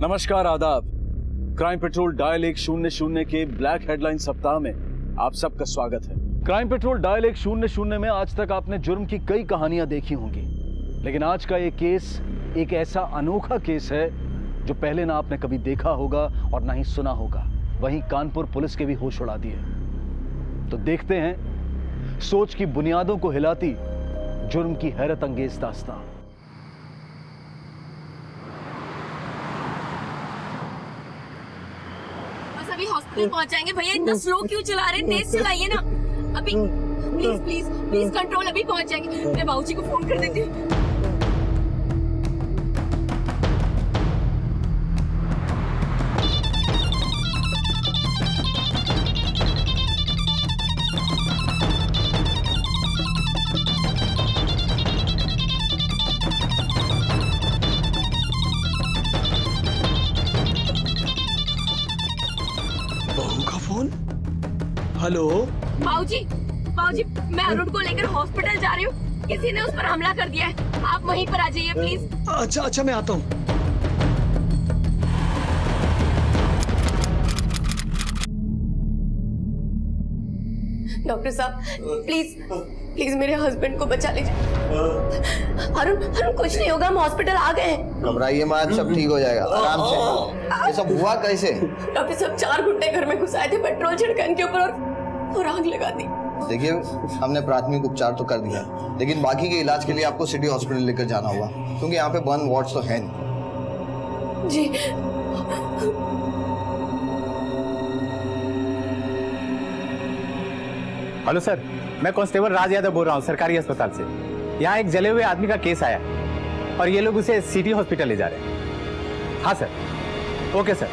नमस्कार, आदाब। Crime petrol dial 100 के ब्लैक हेडलाइन सप्ताह में आप सबका स्वागत है। क्राइम पेट्रोल डायल 100 में आज तक आपने जुर्म की कई कहानियां देखी होंगी, लेकिन आज का ये केस एक ऐसा अनोखा केस है जो पहले ना आपने कभी देखा होगा और ना ही सुना होगा। वहीं कानपुर पुलिस के भी होश उड़ा दिए। तो देखते हैं सोच की बुनियादों को हिलाती जुर्म की हैरत अंगेज दास्तां। बस अभी हॉस्पिटल पहुंच जाएंगे। भैया इतना स्लो क्यों चला रहे हैं? तेज चलाइए ना। अभी प्लीज प्लीज प्लीज कंट्रोल। अभी पहुंच जाएंगे। मैं बाबूजी को फोन कर देती हूँ। हेलो बाबूजी, बाबूजी मैं अरुण को लेकर हॉस्पिटल जा रही हूँ। किसी ने उस पर हमला कर दिया है। आप वहीं पर आ जाइए प्लीज। अच्छा मैं आता हूँ। डॉक्टर साहब प्लीज प्लीज मेरे हस्बैंड को बचा लीजिए। अरुण कुछ नहीं होगा, हम हॉस्पिटल आ गए हैं। घबराइए मत, सब ठीक हो जाएगा, आराम से। ये सब हुआ कैसे? डॉक्टर साहब 4 गुंडे घर में घुस आए थे पेट्रोल छिड़का इनके ऊपर और आग लगा दी। देखिए, हमने प्राथमिक उपचार तो कर दिया, लेकिन बाकी के इलाज के लिए आपको सिटी हॉस्पिटल लेकर जाना होगा, क्योंकि यहाँ पे 1 वार्ड्स तो है नहीं। जी हेलो सर, मैं कांस्टेबल राज यादव बोल रहा हूँ सरकारी अस्पताल से। यहाँ एक जले हुए आदमी का केस आया और ये लोग उसे सिटी हॉस्पिटल ले जा रहे हैं। हाँ सर, ओके सर।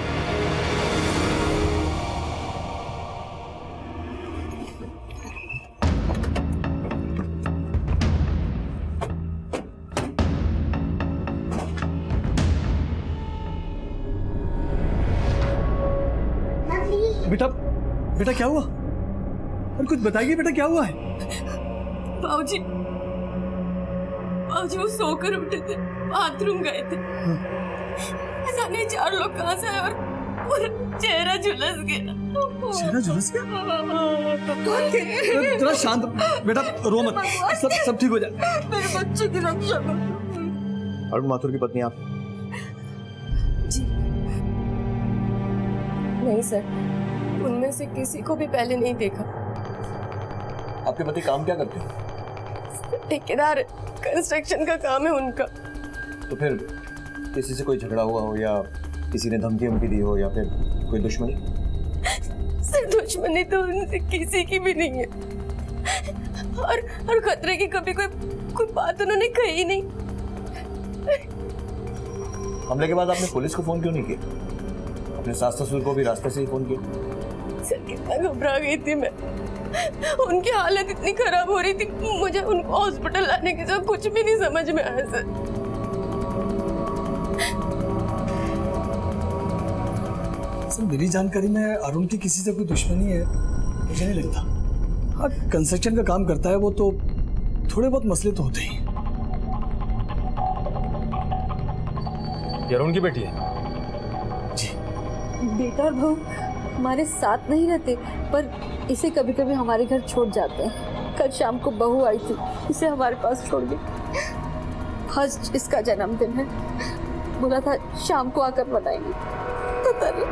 बेटा क्या हुआ? और कुछ बताइए बेटा, क्या हुआ है? बाबूजी वो सोकर उठे थे, बाथरूम गए थे। ऐसा नहीं 4 लोग कहाँ से आए और पूरा चेहरा झुलस गया। चेहरा झुलस गया? कौन थे? जरा शांत बेटा, रो मत, सब ठीक हो जाए। मेरे बच्चे की रक्षा करो। अरुण माथुर की पत्नी आप? जी नहीं सर, उनमें से किसी को भी पहले नहीं देखा। आपके पति काम क्या करते हैं? ठेकेदार, कंस्ट्रक्शन का काम है उनका। तो फिर किसी से कोई झगड़ा हुआ हो या किसी ने धमकी दी हो या फिर कोई दुश्मनी? सर दुश्मनी तो उनसे किसी की भी नहीं है, और खतरे की कभी कोई बात उन्होंने कही नहीं। हमले के बाद आपने पुलिस को फोन क्यों नहीं किया? अपने सास ससुर को भी रास्ते से ही फोन किया? सर कितना घबरा गई थी मैं, उनकी हालत इतनी खराब हो रही थी, मुझे उनको हॉस्पिटल लाने के साथ कुछ भी नहीं समझ में आया सर। मेरी जानकारी में अरुण की किसी से कोई दुश्मनी है मुझे नहीं लगता। हाँ, कंस्ट्रक्शन का काम करता है वो, तो थोड़े बहुत मसले तो होते ही। ये अरुण की बेटी है? जी। बेटा और बहू हमारे साथ नहीं रहते, पर इसे कभी कभी हमारे घर छोड़ जाते हैं। कल शाम को बहू आई थी, इसे हमारे पास छोड़ गई। आज इसका जन्मदिन है, बोला था शाम को आकर मनाएंगे। पता नहीं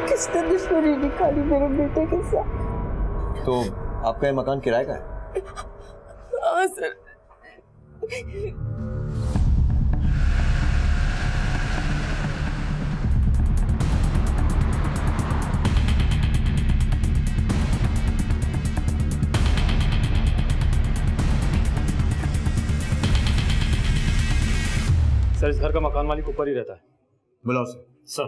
किसने दुश्मनी निकाली मेरे बेटे के साथ। तो आपका ये मकान किराए का है? हाँ सर। सर इस घर का मकान मालिक ऊपर ही रहता है। बुलाओ सर।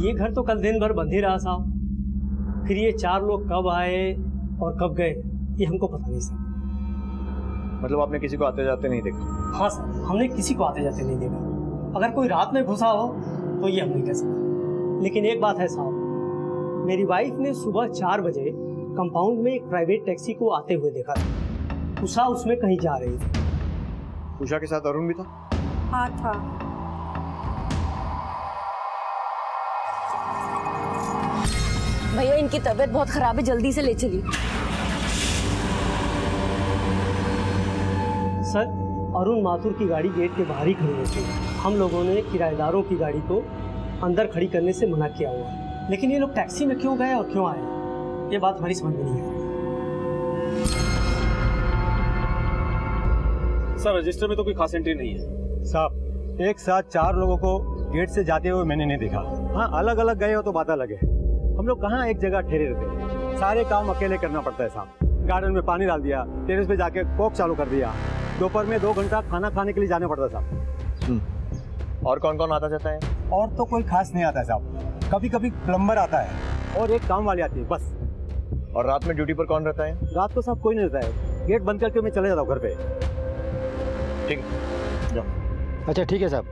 ये घर तो कल दिन भर बंद ही रहा साहब। फिर ये 4 लोग कब आए और कब गए ये हमको पता नहीं सर। मतलब आपने किसी को आते जाते नहीं देखा? हाँ सर, हमने किसी को आते जाते नहीं देखा। अगर कोई रात में घुसा हो तो ये हम नहीं कह सकते, लेकिन एक बात है साहब, मेरी वाइफ ने सुबह 4 बजे कंपाउंड में एक प्राइवेट टैक्सी को आते हुए देखा था। उषा उसमें कहीं जा रही थी। उषा के साथ अरुण भी था? हाँ था। भैया इनकी तबीयत बहुत खराब है, जल्दी से ले चलिए। सर, अरुण माथुर की गाड़ी गेट के बाहर ही खड़ी होती है। हम लोगों ने किराएदारों की गाड़ी को अंदर खड़ी करने से मना किया हुआ है, लेकिन ये लोग टैक्सी में क्यों गए और क्यों आए, ये बात हमारी समझ में नहीं आ रही। सर रजिस्टर में तो कोई खास एंट्री नहीं है। साहब, एक साथ 4 लोगों को गेट से जाते हुए मैंने नहीं देखा। हाँ, अलग अलग गए हो तो बात अलग है। हम लोग कहाँ एक जगह ठहरे रहते हैं, सारे काम अकेले करना पड़ता है साहब। गार्डन में पानी डाल दिया, टेरेस पे जाके कोक चालू कर दिया, दोपहर में 2 घंटा खाना खाने के लिए जाना पड़ता साहब। और कौन कौन आता जाता है? और तो कोई खास नहीं आता है साहब, कभी कभी प्लम्बर आता है और एक काम वाली आती है बस। और रात में ड्यूटी पर कौन रहता है? रात को साहब कोई नहीं रहता है, गेट बंद करके मैं चले जाता हूँ घर पे। ठीक है, जाओ। अच्छा ठीक है साहब।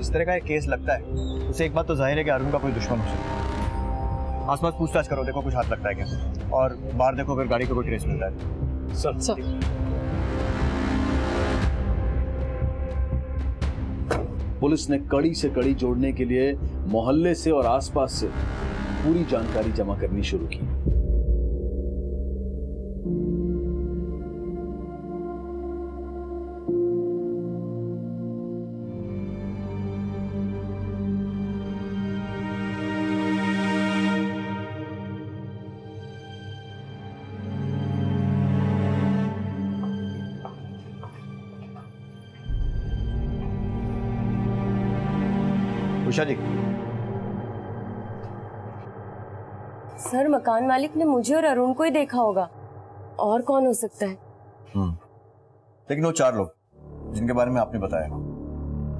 इस तरह का एक केस लगता है, उसे एक बात तो जाहिर है कि अरुण का कोई दुश्मन हो सकता है। आसपास पूछताछ करो, देखो कुछ हाथ लगता है क्या, और बाहर देखो अगर गाड़ी को कोई ट्रेस मिलता है। सर पुलिस ने कड़ी से कड़ी जोड़ने के लिए मोहल्ले से और आसपास से पूरी जानकारी जमा करनी शुरू की। उषा जी, सर मकान मालिक ने मुझे और अरुण को ही देखा होगा, और कौन हो सकता है? लेकिन वो 4 लोग जिनके बारे में आपने बताया,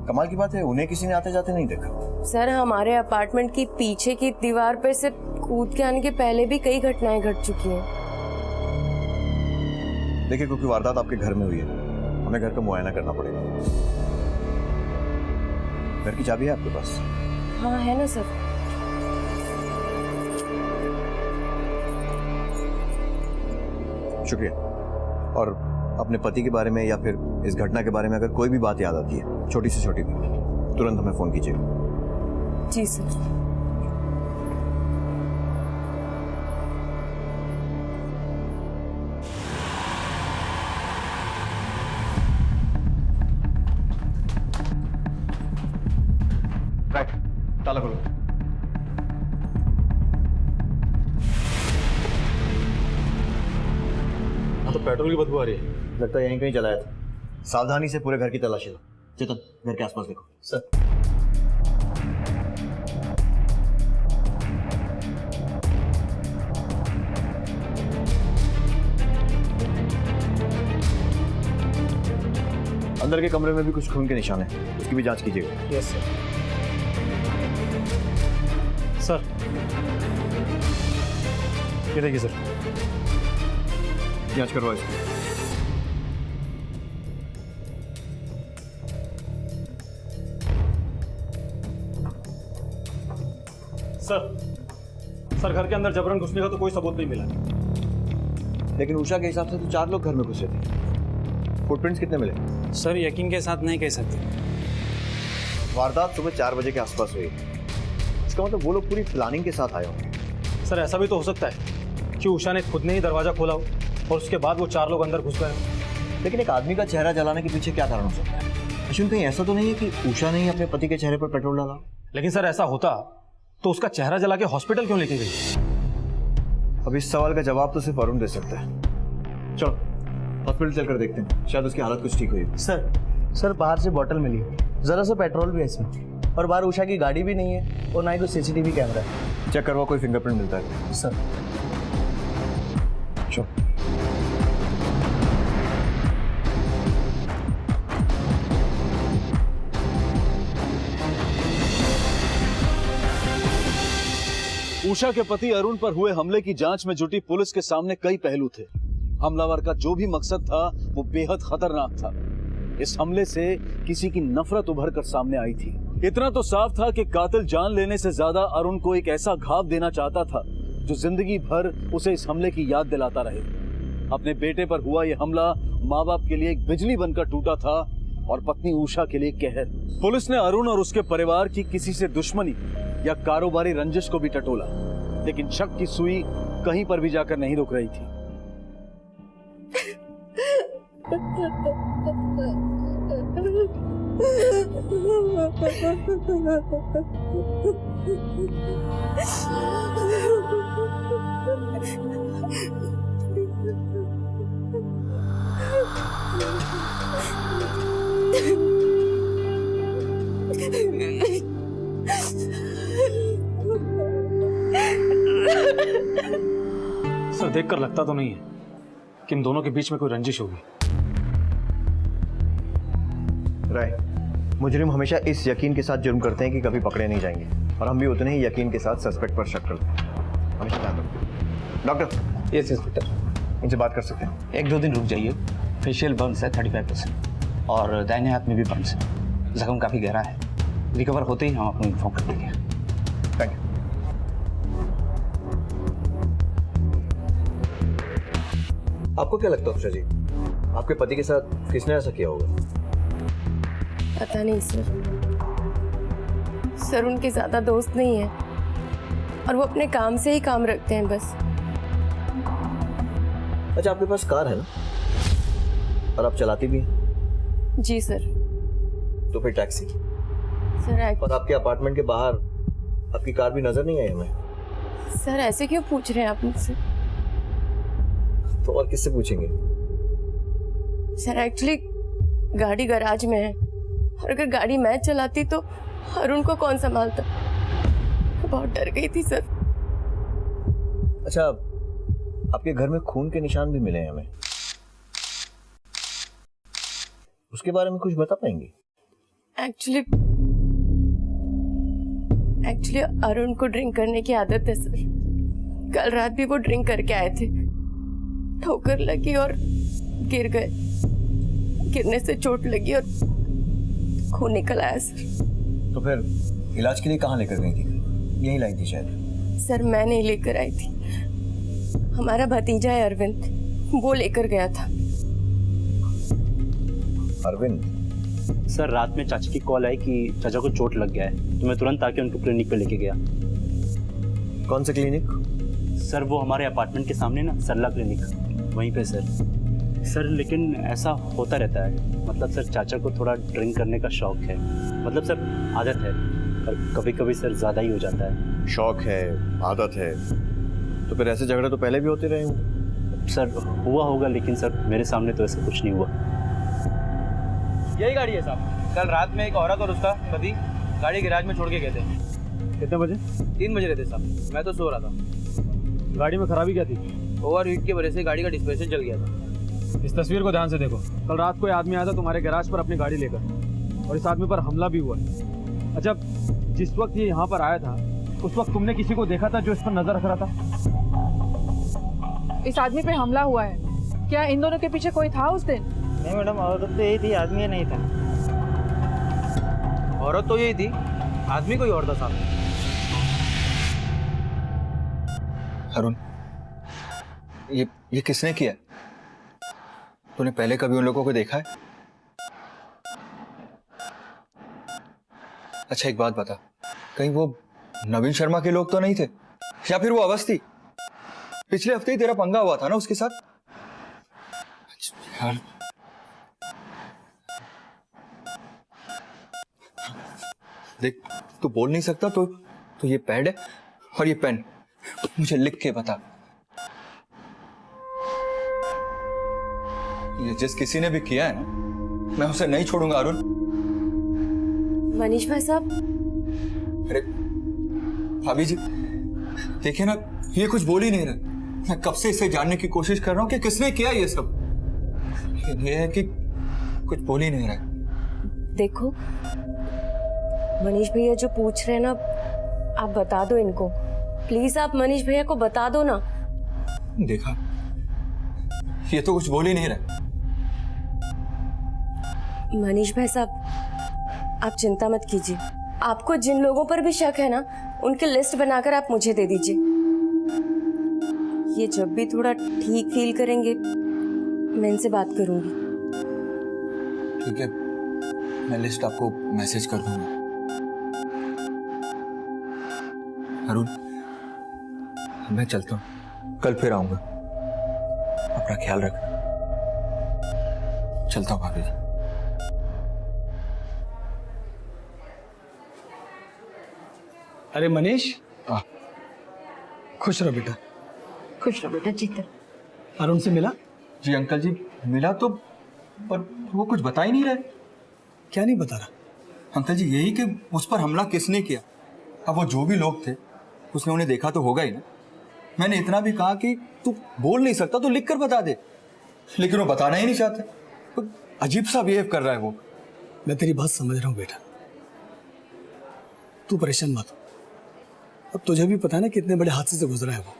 कमाल की बात है उन्हें किसी ने आते जाते नहीं देखा। सर हमारे अपार्टमेंट की पीछे की दीवार पर से कूद के आने के पहले भी कई घटनाएं घट चुकी हैं। देखिए, क्योंकि वारदात आपके घर में हुई है, हमें घर का मुआयना करना पड़ेगा। घर की चाबी है आपके पास? हाँ है ना सर। शुक्रिया। और अपने पति के बारे में या फिर इस घटना के बारे में अगर कोई भी बात याद आती है, छोटी से छोटी भी, तुरंत हमें फोन कीजिएगा। जी सर। राइट, ताला खोलो। तो पेट्रोल की बदबू आ रही है। लगता है यहीं कहीं जलाया था। सावधानी से पूरे घर की तलाशी लो। चेतन, घर के आसपास देखो। सर अंदर के कमरे में भी कुछ खून के निशान है, उसकी भी जांच कीजिएगा। Yes sir. सर ये देखिए सर, जांच करवाओ इसकी। सर घर के अंदर जबरन घुसने का तो कोई सबूत नहीं मिला। लेकिन उषा के हिसाब से तो 4 लोग घर में घुसे थे। फुटप्रिंट्स कितने मिले? सर यकीन के साथ नहीं कह सकते। वारदात सुबह 4 बजे के आसपास हुई। इसका मतलब वो लोग पूरी प्लानिंग के साथ आए होंगे। सर ऐसा भी तो हो सकता है कि उषा ने खुद ने ही दरवाजा खोला हो और उसके बाद वो 4 लोग अंदर घुस गए हो। लेकिन एक आदमी का चेहरा जलाने के पीछे क्या कारण हो सकता है? अश्विन, कहीं ऐसा तो नहीं है कि उषा ने ही अपने पति के चेहरे पर पेट्रोल डाला? लेकिन सर ऐसा होता तो उसका चेहरा जला के हॉस्पिटल क्यों लेके गई? अब इस सवाल का जवाब तो सिर्फ अरुण दे सकता है। चलो हॉस्पिटल चलकर देखते हैं, शायद उसकी हालत कुछ ठीक हुई। सर बाहर से बोतल मिली, जरा सा पेट्रोल भी है इसमें, और बाहर उषा की गाड़ी भी नहीं है और ना ही कोई सीसीटीवी कैमरा है। चेक करवा, कोई फिंगरप्रिंट मिलता है। सर चलो। उषा के पति अरुण पर हुए हमले की जांच में जुटी पुलिस के सामने कई पहलू थे। हमलावर का जो भी मकसद था वो बेहद खतरनाक था। इस हमले से किसी की नफरत उभर कर सामने आई थी। इतना तो साफ था कि कातिल जान लेने से ज्यादा अरुण को एक ऐसा घाव देना चाहता था जो जिंदगी भर उसे इस हमले की याद दिलाता रहे। अपने बेटे पर हुआ यह हमला माँ बाप के लिए एक बिजली बनकर टूटा था और पत्नी उषा के लिए कहर। पुलिस ने अरुण और उसके परिवार की किसी से दुश्मनी या कारोबारी रंजिश को भी टटोला, लेकिन शक की सुई कहीं पर भी जाकर नहीं रुक रही थी। सर देखकर लगता तो नहीं है कि इन दोनों के बीच में कोई रंजिश होगी। राय, मुजरिम हमेशा इस यकीन के साथ जुर्म करते हैं कि कभी पकड़े नहीं जाएंगे, और हम भी उतने ही यकीन के साथ सस्पेक्ट पर शक करते हैं। हमेशा ध्यान रखिए। डॉक्टर। Yes inspector. इनसे बात कर सकते हैं? 1-2 दिन रुक जाइए। फेशियल बर्न्स है 35% और दाहिने हाथ में भी बर्न्स है। जख्म काफ़ी गहरा है। रिकवर होते ही हम आपको इन्फॉर्म कर देंगे। Thank you. आपको क्या लगता है उषा जी, आपके पति के साथ किसने ऐसा किया होगा? पता नहीं सर उनके ज्यादा दोस्त नहीं है और वो अपने काम से ही काम रखते हैं बस। अच्छा, आपके पास कार है ना, और आप चलाती भी हैं? जी सर। तो फिर टैक्सी? सर और आपके अपार्टमेंट के बाहर आपकी कार भी नजर नहीं आई हमें। सर ऐसे क्यों पूछ रहे हैं आप मुझसे? तो और किससे पूछेंगे? सर एक्चुअली गाड़ी गैराज में है और अगर गाड़ी मैं चलाती तो अरुण को कौन संभालता? बहुत डर गई थी सर। अच्छा, आपके घर में खून के निशान भी मिले हैं हमें, उसके बारे में कुछ बता पाएंगे? एक्चुअली अरुण को ड्रिंक करने की आदत है सर। कल रात भी वो ड्रिंक करके आए थे, ठोकर लगी और गिर गए। गिरने से चोट लगी और खून निकल आया सर। तो फिर इलाज के लिए कहाँ लेकर गई थी? यहीं लाई थी शायद। सर मैं नहीं लेकर आई थी, हमारा भतीजा है अरविंद, वो लेकर गया था। अरविंद? सर रात में चाचा की कॉल आई कि चाचा को चोट लग गया है, तो मैं तुरंत आके उनको क्लिनिक पे लेके गया। कौन सा क्लिनिक? सर वो हमारे अपार्टमेंट के सामने ना, सरला क्लिनिक, वहीं पे सर लेकिन ऐसा होता रहता है। मतलब सर चाचा को थोड़ा ड्रिंक करने का शौक है, मतलब सर आदत है, और कभी कभी सर ज़्यादा ही हो जाता है। शौक है, आदत है, तो फिर ऐसे झगड़े तो पहले भी होते रहे होंगे। सर हुआ होगा, लेकिन सर मेरे सामने तो ऐसा कुछ नहीं हुआ। यही गाड़ी है साहब। कल रात में एक औरत और उसका पति गाड़ी गैराज में छोड़ के गए थे। कितने बजे? 3 बज रहे थे साहब, मैं तो सो रहा था। गाड़ी में खराबी क्या थी? ओवरहीट की वजह से गाड़ी का डिस्पेंसर जल गया था। इस तस्वीर को ध्यान से देखो। कल रात को आदमी आया था तुम्हारे गैराज पर अपनी गाड़ी लेकर, और इस आदमी पर हमला भी हुआ है। अच्छा, जिस वक्त ये यहाँ पर आया था उस वक्त तुमने किसी को देखा था जो इस पर नजर रख रहा था? इस आदमी पे हमला हुआ है, क्या इन दोनों के पीछे कोई था उस दिन? नहीं मैडम, औरत तो यही थी, आदमी नहीं था। औरत तो यही थी, आदमी कोई और था साहब। अरुण, ये किसने किया? तूने पहले कभी उन लोगों को देखा है? अच्छा एक बात बता, कहीं वो नवीन शर्मा के लोग तो नहीं थे, या फिर वो अवस्थी? पिछले हफ्ते ही तेरा पंगा हुआ था ना उसके साथ? यार देख, तू बोल नहीं सकता तो ये पैड है और ये पेन, मुझे लिख के बता। ये जिस किसी ने भी किया है ना, मैं उसे नहीं छोड़ूंगा अरुण। मनीष भाई साहब। अरे भाभी जी देखिए ना, ये कुछ बोल ही नहीं रहा। मैं कब से इसे जानने की कोशिश कर रहा हूँ कि किसने किया ये सब, लेकिन ये है कि कुछ बोल ही नहीं रहा। देखो मनीष भैया जो पूछ रहे हैं ना, आप बता दो इनको प्लीज। आप मनीष भैया को बता दो ना। देखा, ये तो कुछ बोल ही नहीं रहा। मनीष भाई साहब, आप चिंता मत कीजिए। आपको जिन लोगों पर भी शक है ना, उनकी लिस्ट बनाकर आप मुझे दे दीजिए। ये जब भी थोड़ा ठीक फील करेंगे मैं इनसे बात करूंगी। ठीक है, मैं लिस्ट आपको मैसेज कर दूंगा। अरुण, मैं चलता हूँ, कल फिर आऊंगा। अपना ख्याल रखना। चलता हूँ भाभी जी। अरे मनीष, खुश रहो बेटा। खुश रहो बेटा। जीतन, अरुण से मिला? जी अंकल जी, मिला तो, पर वो कुछ बता ही नहीं रहे। क्या नहीं बता रहा? अंकल जी यही कि उस पर हमला किसने किया। अब वो जो भी लोग थे उसने उन्हें देखा तो होगा ही ना। मैंने इतना भी कहा कि तू बोल नहीं सकता तो लिख कर बता दे, लेकिन वो बताना ही नहीं चाहता। तो अजीब सा बिहेव कर रहा है वो। मैं तेरी बात समझ रहा हूँ बेटा, तू परेशान मत हो। अब तुझे भी पता है ना कितने बड़े हादसे से गुजरा है वो।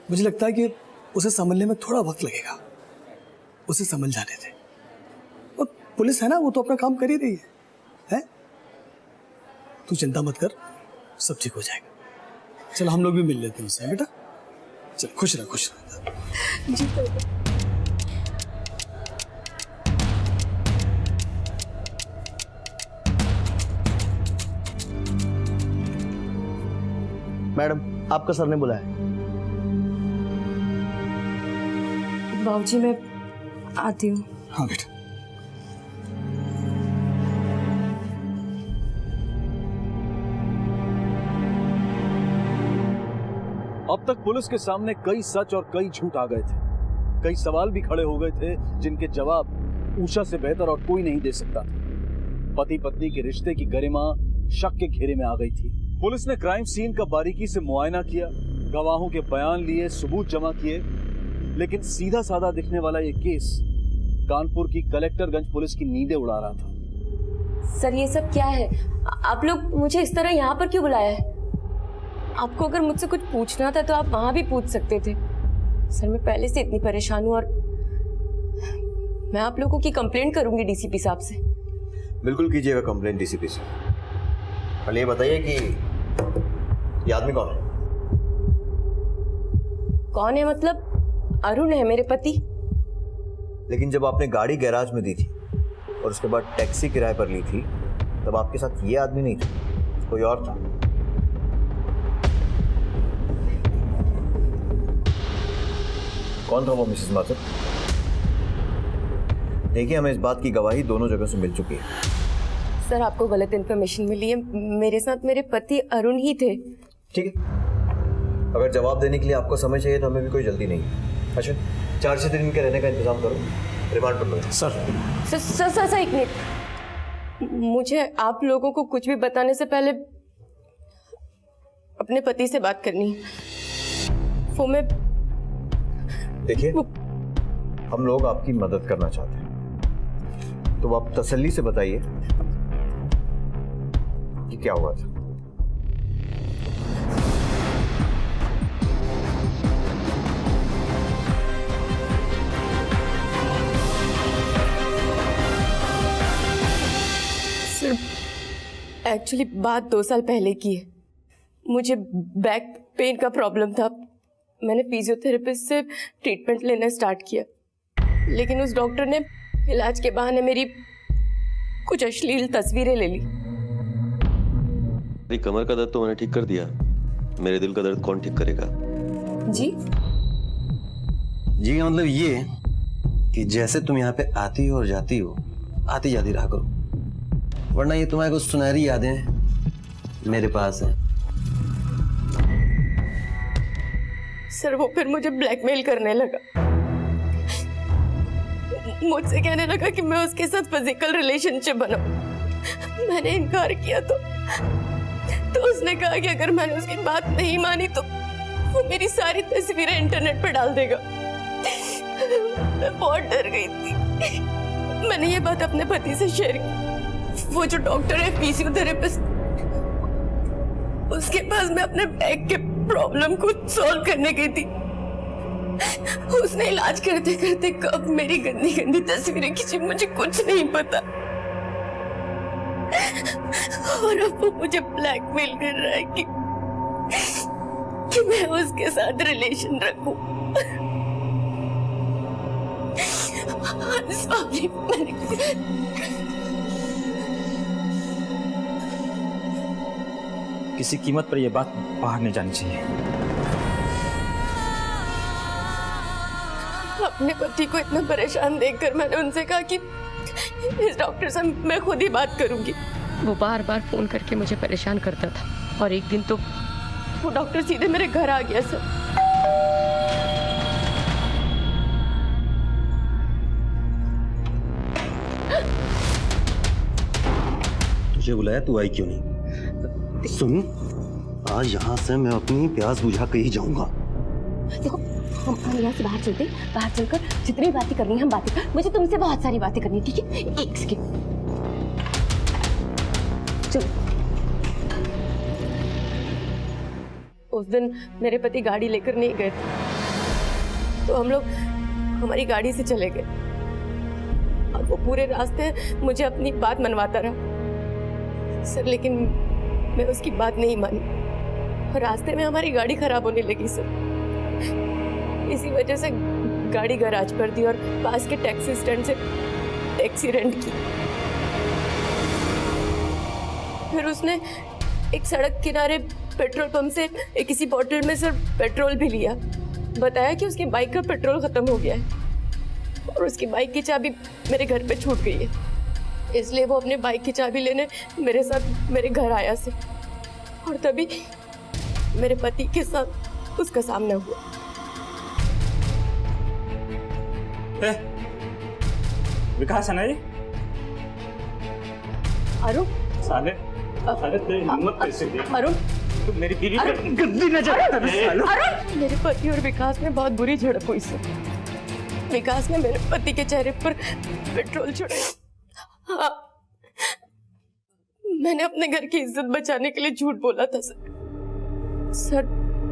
मुझे लगता है कि उसे संभलने में थोड़ा वक्त लगेगा। उसे संभल जाने दे। और पुलिस है ना, वो तो अपना काम कर ही रही है? तू चिंता मत कर, सब ठीक हो जाएगा। चल हम लोग भी मिल लेते हैं उससे बेटा। चल खुश रह, खुश रह। जी मैडम, आपका सर ने बुलाया। बाबूजी मैं आती हूँ। हाँ बेटा। अब तक पुलिस के सामने कई सच और कई झूठ आ गए थे। कई सवाल भी खड़े हो गए थे जिनके जवाब उषा से बेहतर और कोई नहीं दे सकता था। पति पत्नी के रिश्ते की गरिमा शक के घेरे में आ गई थी। पुलिस ने क्राइम सीन का बारीकी से मुआयना किया, गवाहों के बयान लिए, सबूत जमा किए, लेकिन सीधा साधा दिखने वाला ये केस कानपुर की कलेक्टरगंज पुलिस की नींदें उड़ा रहा था। सर ये सब क्या है? आप लोग मुझे इस तरह यहाँ पर क्यों बुलाया है? आपको अगर मुझसे कुछ पूछना था तो आप वहां भी पूछ सकते थे। सर मैं पहले से इतनी परेशान हूँ और मैं आप लोगों की कंप्लेंट करूंगी डीसीपी साहब से। बिल्कुल कीजिएगा कंप्लेंट डीसीपी से। पहले ये बताइए कि ये आदमी कौन है? कौन है मतलब? अरुण है मेरे पति। लेकिन जब आपने गाड़ी गैराज में दी थी और उसके बाद टैक्सी किराए पर ली थी, तब आपके साथ ये आदमी नहीं था, कोई और था। कौन था वो मिसेस माथुर? देखिए, हमें इस बात की गवाही दोनों जगह से मिल चुकी है। सर आपको गलत इन्फॉर्मेशन मिली है। मेरे साथ मेरे पति अरुण ही थे। ठीक है, अगर जवाब देने के लिए आपको समय चाहिए तो हमें भी कोई जल्दी नहीं है। अच्छा, 4 दिन के रहने का इंतजाम करो, रिमांड पर लो। सर एक मिनट, मुझे आप लोगों को कुछ भी बताने से पहले अपने पति से बात करनी है। वो मैं देखिए, हम लोग आपकी मदद करना चाहते हैं, तो आप तसल्ली से बताइए कि क्या हुआ था। सर एक्चुअली बात 2 साल पहले की है। मुझे बैक पेन का प्रॉब्लम था। मैंने फिजियोथेरेपिस्ट से ट्रीटमेंट लेना स्टार्ट किया, लेकिन उस डॉक्टर ने इलाज के बहाने मेरी कुछ अश्लील तस्वीरें ले ली। मेरी कमर का दर्द तो मैंने ठीक कर दिया, मेरे दिल का दर्द कौन ठीक करेगा? जी जी, मतलब ये कि जैसे तुम यहाँ पे आती हो और जाती हो, आती जाती रहा करो, वरना ये तुम्हारी कुछ सुनहरी यादें मेरे पास हैं। सर वो फिर मुझे ब्लैकमेल करने लगा। मुझसे कहने लगा कि मैं उसके साथ फिजिकल रिलेशनशिप बनाऊं। मैंने इनकार किया तो उसने कहा कि अगर मैंने उसकी बात नहीं मानी तो वो मेरी सारी तस्वीरें इंटरनेट पर डाल देगा। मैं बहुत डर गई थी। मैंने ये बात अपने पति से शेयर की। वो जो डॉक्टर है फिजियोथेरेपिस्ट, उसके पास मैं अपने बैक के प्रॉब्लम को सॉल्व करने गई थी। उसने इलाज करते करते कब मेरी गंदी गंदी तस्वीरें खींची मुझे कुछ नहीं पता। और अब वो मुझे ब्लैकमेल कर रहा है कि कि मैं उसके साथ रिलेशन रखूं। सॉरी, किसी कीमत पर यह बात बाहर नहीं जानी चाहिए। अपने पति को इतना परेशान देखकर मैंने उनसे कहा कि इस डॉक्टर से मैं खुद ही बात करूंगी। वो बार बार फोन करके मुझे परेशान करता था और एक दिन तो वो डॉक्टर सीधे मेरे घर आ गया सर। तुझे बुलाया, तू आई क्यों नहीं? सुन, आज यहाँ से मैं अपनी प्यास बुझा के ही जाऊंगा। देखो, हम यहाँ से बाहर चलते, बाहर चलकर जितनी बातें करनी है हम बातें कर। मुझे तुमसे बहुत सारी बातें करनी है, ठीक है? एक सेकेंड, चलो। उस दिन मेरे पति गाड़ी लेकर नहीं गए थे, तो हम लोग हमारी गाड़ी से चले गए और वो पूरे रास्ते मुझे अपनी बात मनवाता रहा सर, लेकिन मैं उसकी बात नहीं मानी और रास्ते में हमारी गाड़ी खराब होने लगी सर। इसी वजह से गाड़ी गैराज पर दी और पास के टैक्सी स्टैंड से टैक्सी रेंट की। फिर उसने एक सड़क किनारे पेट्रोल पंप से किसी बोतल में सर पेट्रोल भी लिया। बताया कि उसकी बाइक का पेट्रोल खत्म हो गया है और उसकी बाइक की चाबी मेरे घर पे छूट गई है, इसलिए वो अपने बाइक की चाबी लेने मेरे साथ मेरे घर आया सर। और तभी मेरे पति के साथ उसका सामना हुआ। विकास है ना ये? अरुण, साले तेरी हिम्मत कैसे दे? अरुण, तू मेरी बीवी पे गंदी नजर आता है। अरुण, मेरे पति और विकास में बहुत बुरी झड़प हुई सर। विकास ने मेरे पति के चेहरे पर पेट्रोल छोड़ा। हाँ, मैंने अपने घर की इज्जत बचाने के लिए झूठ बोला था सर।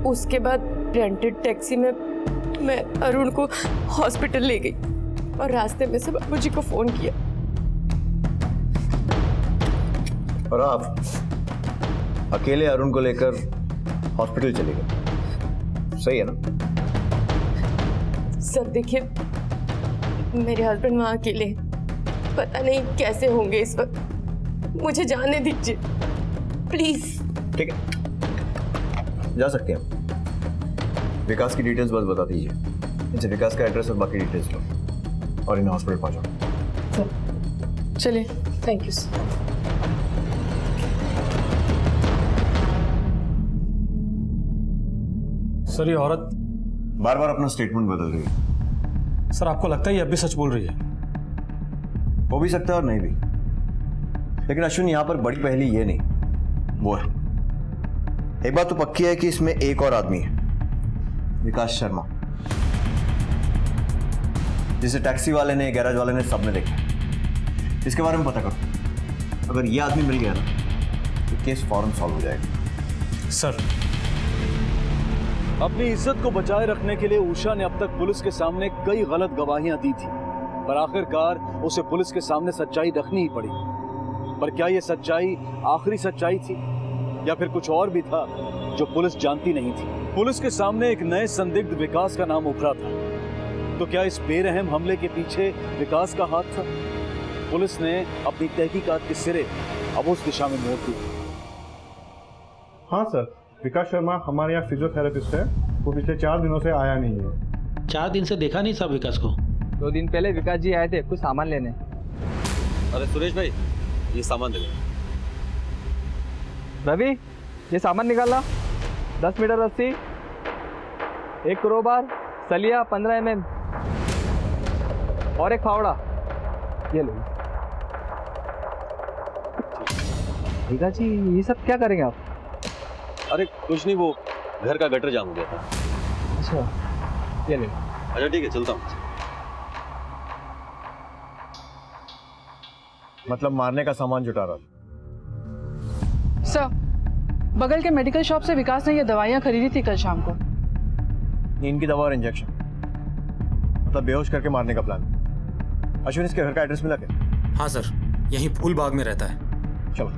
उसके बाद रेंटेड टैक्सी में मैं अरुण को हॉस्पिटल ले गई और रास्ते में से बाबूजी को फोन किया। और आप अकेले अरुण को लेकर हॉस्पिटल चले गए, सही है ना? सर देखिए, मेरे हस्बैंड वहाँ अकेले हैं, पता नहीं कैसे होंगे इस वक्त। मुझे जाने दीजिए प्लीज। ठीक है, जा सकते हैं। विकास की डिटेल्स बस बता दीजिए, इनसे विकास का एड्रेस और बाकी डिटेल्स लो और इन्हें हॉस्पिटल पहुंचाओ। चलिए, थैंक यू सर। सर ये औरत बार बार अपना स्टेटमेंट बदल रही है। सर आपको लगता है ये अब भी सच बोल रही है? हो भी सकता है और नहीं भी, लेकिन अश्विन यहाँ पर बड़ी पहेली ये नहीं, वो है। एक बात तो पक्की है कि इसमें एक और आदमी है, विकास शर्मा, जिसे टैक्सी वाले ने, गैराज वाले ने, सबने देखा। इसके बारे में पता करो। अगर ये आदमी मिल गया ना तो केस फौरन सॉल्व हो जाएगा। सर, अपनी इज्जत को बचाए रखने के लिए उषा ने अब तक पुलिस के सामने कई गलत गवाहियां दी थी, पर आखिरकार उसे पुलिस के सामने सच्चाई रखनी ही पड़ी। पर क्या यह सच्चाई आखिरी सच्चाई थी या फिर कुछ और भी था जो पुलिस जानती नहीं थी? पुलिस के सामने एक नए संदिग्ध विकास का नाम उभरा था, तो क्या इस बेरहम हमले के पीछे विकास का हाथ था? पुलिस ने अपनी तहकीकात के सिरे अब उस दिशा में मोड़ दी। हाँ सर, विकास शर्मा हमारे यहाँ फिजियोथेरेपिस्ट है, वो पिछले 4 दिनों से आया नहीं है। 4 दिन से देखा नहीं साहब विकास को। 2 दिन पहले विकास जी आए थे कुछ सामान लेने। अरे सुरेश भाई, ये सामान दे दो। रवि, ये सामान निकाला। 10 मीटर रस्सी, 1 क्रोबार, सलिया 15 mm और एक फावड़ा। ये लो। विकास जी, ये सब क्या करेंगे आप? अरे कुछ नहीं, वो घर का गटर जाम हो गया था। अच्छा, ये ले। अच्छा ठीक है, चलता हूँ। मतलब मारने का सामान जुटा रहा था। सर, बगल के मेडिकल शॉप से विकास ने ये दवाइयाँ खरीदी थी कल शाम को। नींद की दवा और इंजेक्शन, मतलब बेहोश करके मारने का प्लान। अश्विन, इसके घर का एड्रेस मिला क्या? हाँ सर, यहीं फूल बाग में रहता है। चलो।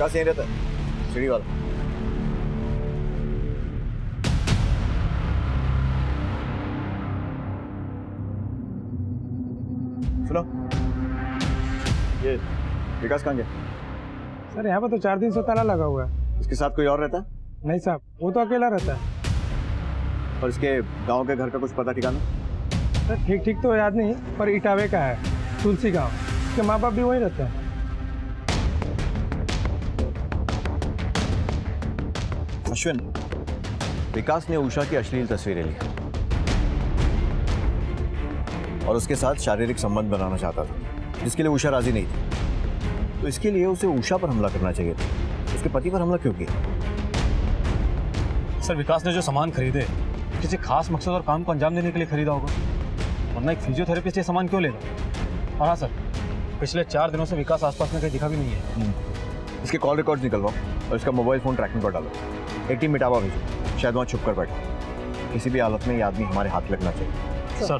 विकास यहीं रहता है, सीढ़ी वाला। सुनो, ये विकास कहाँ गया? सर यहाँ पर तो 4 दिन से ताला लगा हुआ है। इसके साथ कोई और रहता है? नहीं साहब, वो तो अकेला रहता है। और इसके गांव के घर का कुछ पता ठिकाना? सर ठीक ठीक तो याद नहीं, पर इटावे का है, तुलसी गांव। उसके माँ बाप भी वहीं रहते हैं। अश्विन, विकास ने उषा की अश्लील तस्वीरें ली और उसके साथ शारीरिक संबंध बनाना चाहता था, जिसके लिए उषा राजी नहीं थी। तो इसके लिए उसे उषा पर हमला करना चाहिए था। उसके पति पर हमला क्यों किया? सर विकास ने जो सामान खरीदे किसी खास मकसद और काम को अंजाम देने के लिए खरीदा होगा, वरना एक फिजियोथेरेपिस्ट ये सामान क्यों लेगा? और हाँ सर, पिछले 4 दिनों से विकास आसपास में कहीं दिखा भी नहीं है। इसके कॉल रिकॉर्ड्स निकलवाओ और इसका मोबाइल फोन ट्रैकिंग पर डालो। एक टीम मिटावा भेजो, शायद वहाँ छुप कर बैठा। किसी भी हालत में ये आदमी हमारे हाथ लगना चाहिए। सर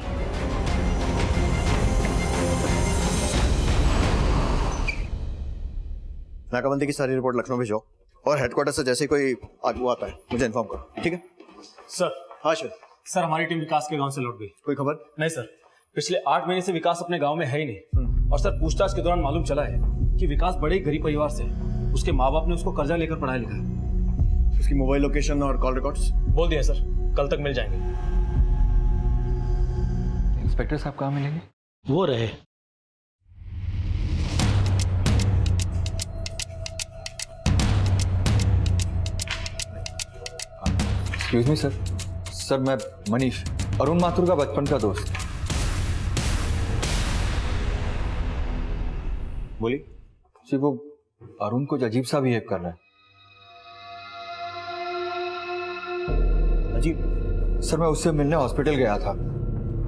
नाकाबंदी की सारी रिपोर्ट लखनऊ भेजो और हेडक्वार्टर से जैसे कोई आगू आता है मुझे इन्फॉर्म करो, ठीक है? सर। हाँ अश्विन। सर हमारी टीम विकास के गांव से लौट गई। कोई खबर? नहीं सर, पिछले 8 महीने से विकास अपने गांव में है ही नहीं। और सर पूछताछ के दौरान मालूम चला है कि विकास बड़े ही गरीब परिवार से, उसके माँ बाप ने उसको कर्जा लेकर पढ़ाया लिखा है। उसकी मोबाइल लोकेशन और कॉल रिकॉर्ड्स बोल दिया सर, कल तक मिल जाएंगे। इंस्पेक्टर साहब कहाँ मिलेंगे? वो रहे। Excuse me sir. सर मैं मनीष, अरुण माथुर का बचपन का दोस्त। बोली। जी वो अरुण कुछ अजीब सा बिहेव कर रहा है। अजीब? सर मैं उससे मिलने हॉस्पिटल गया था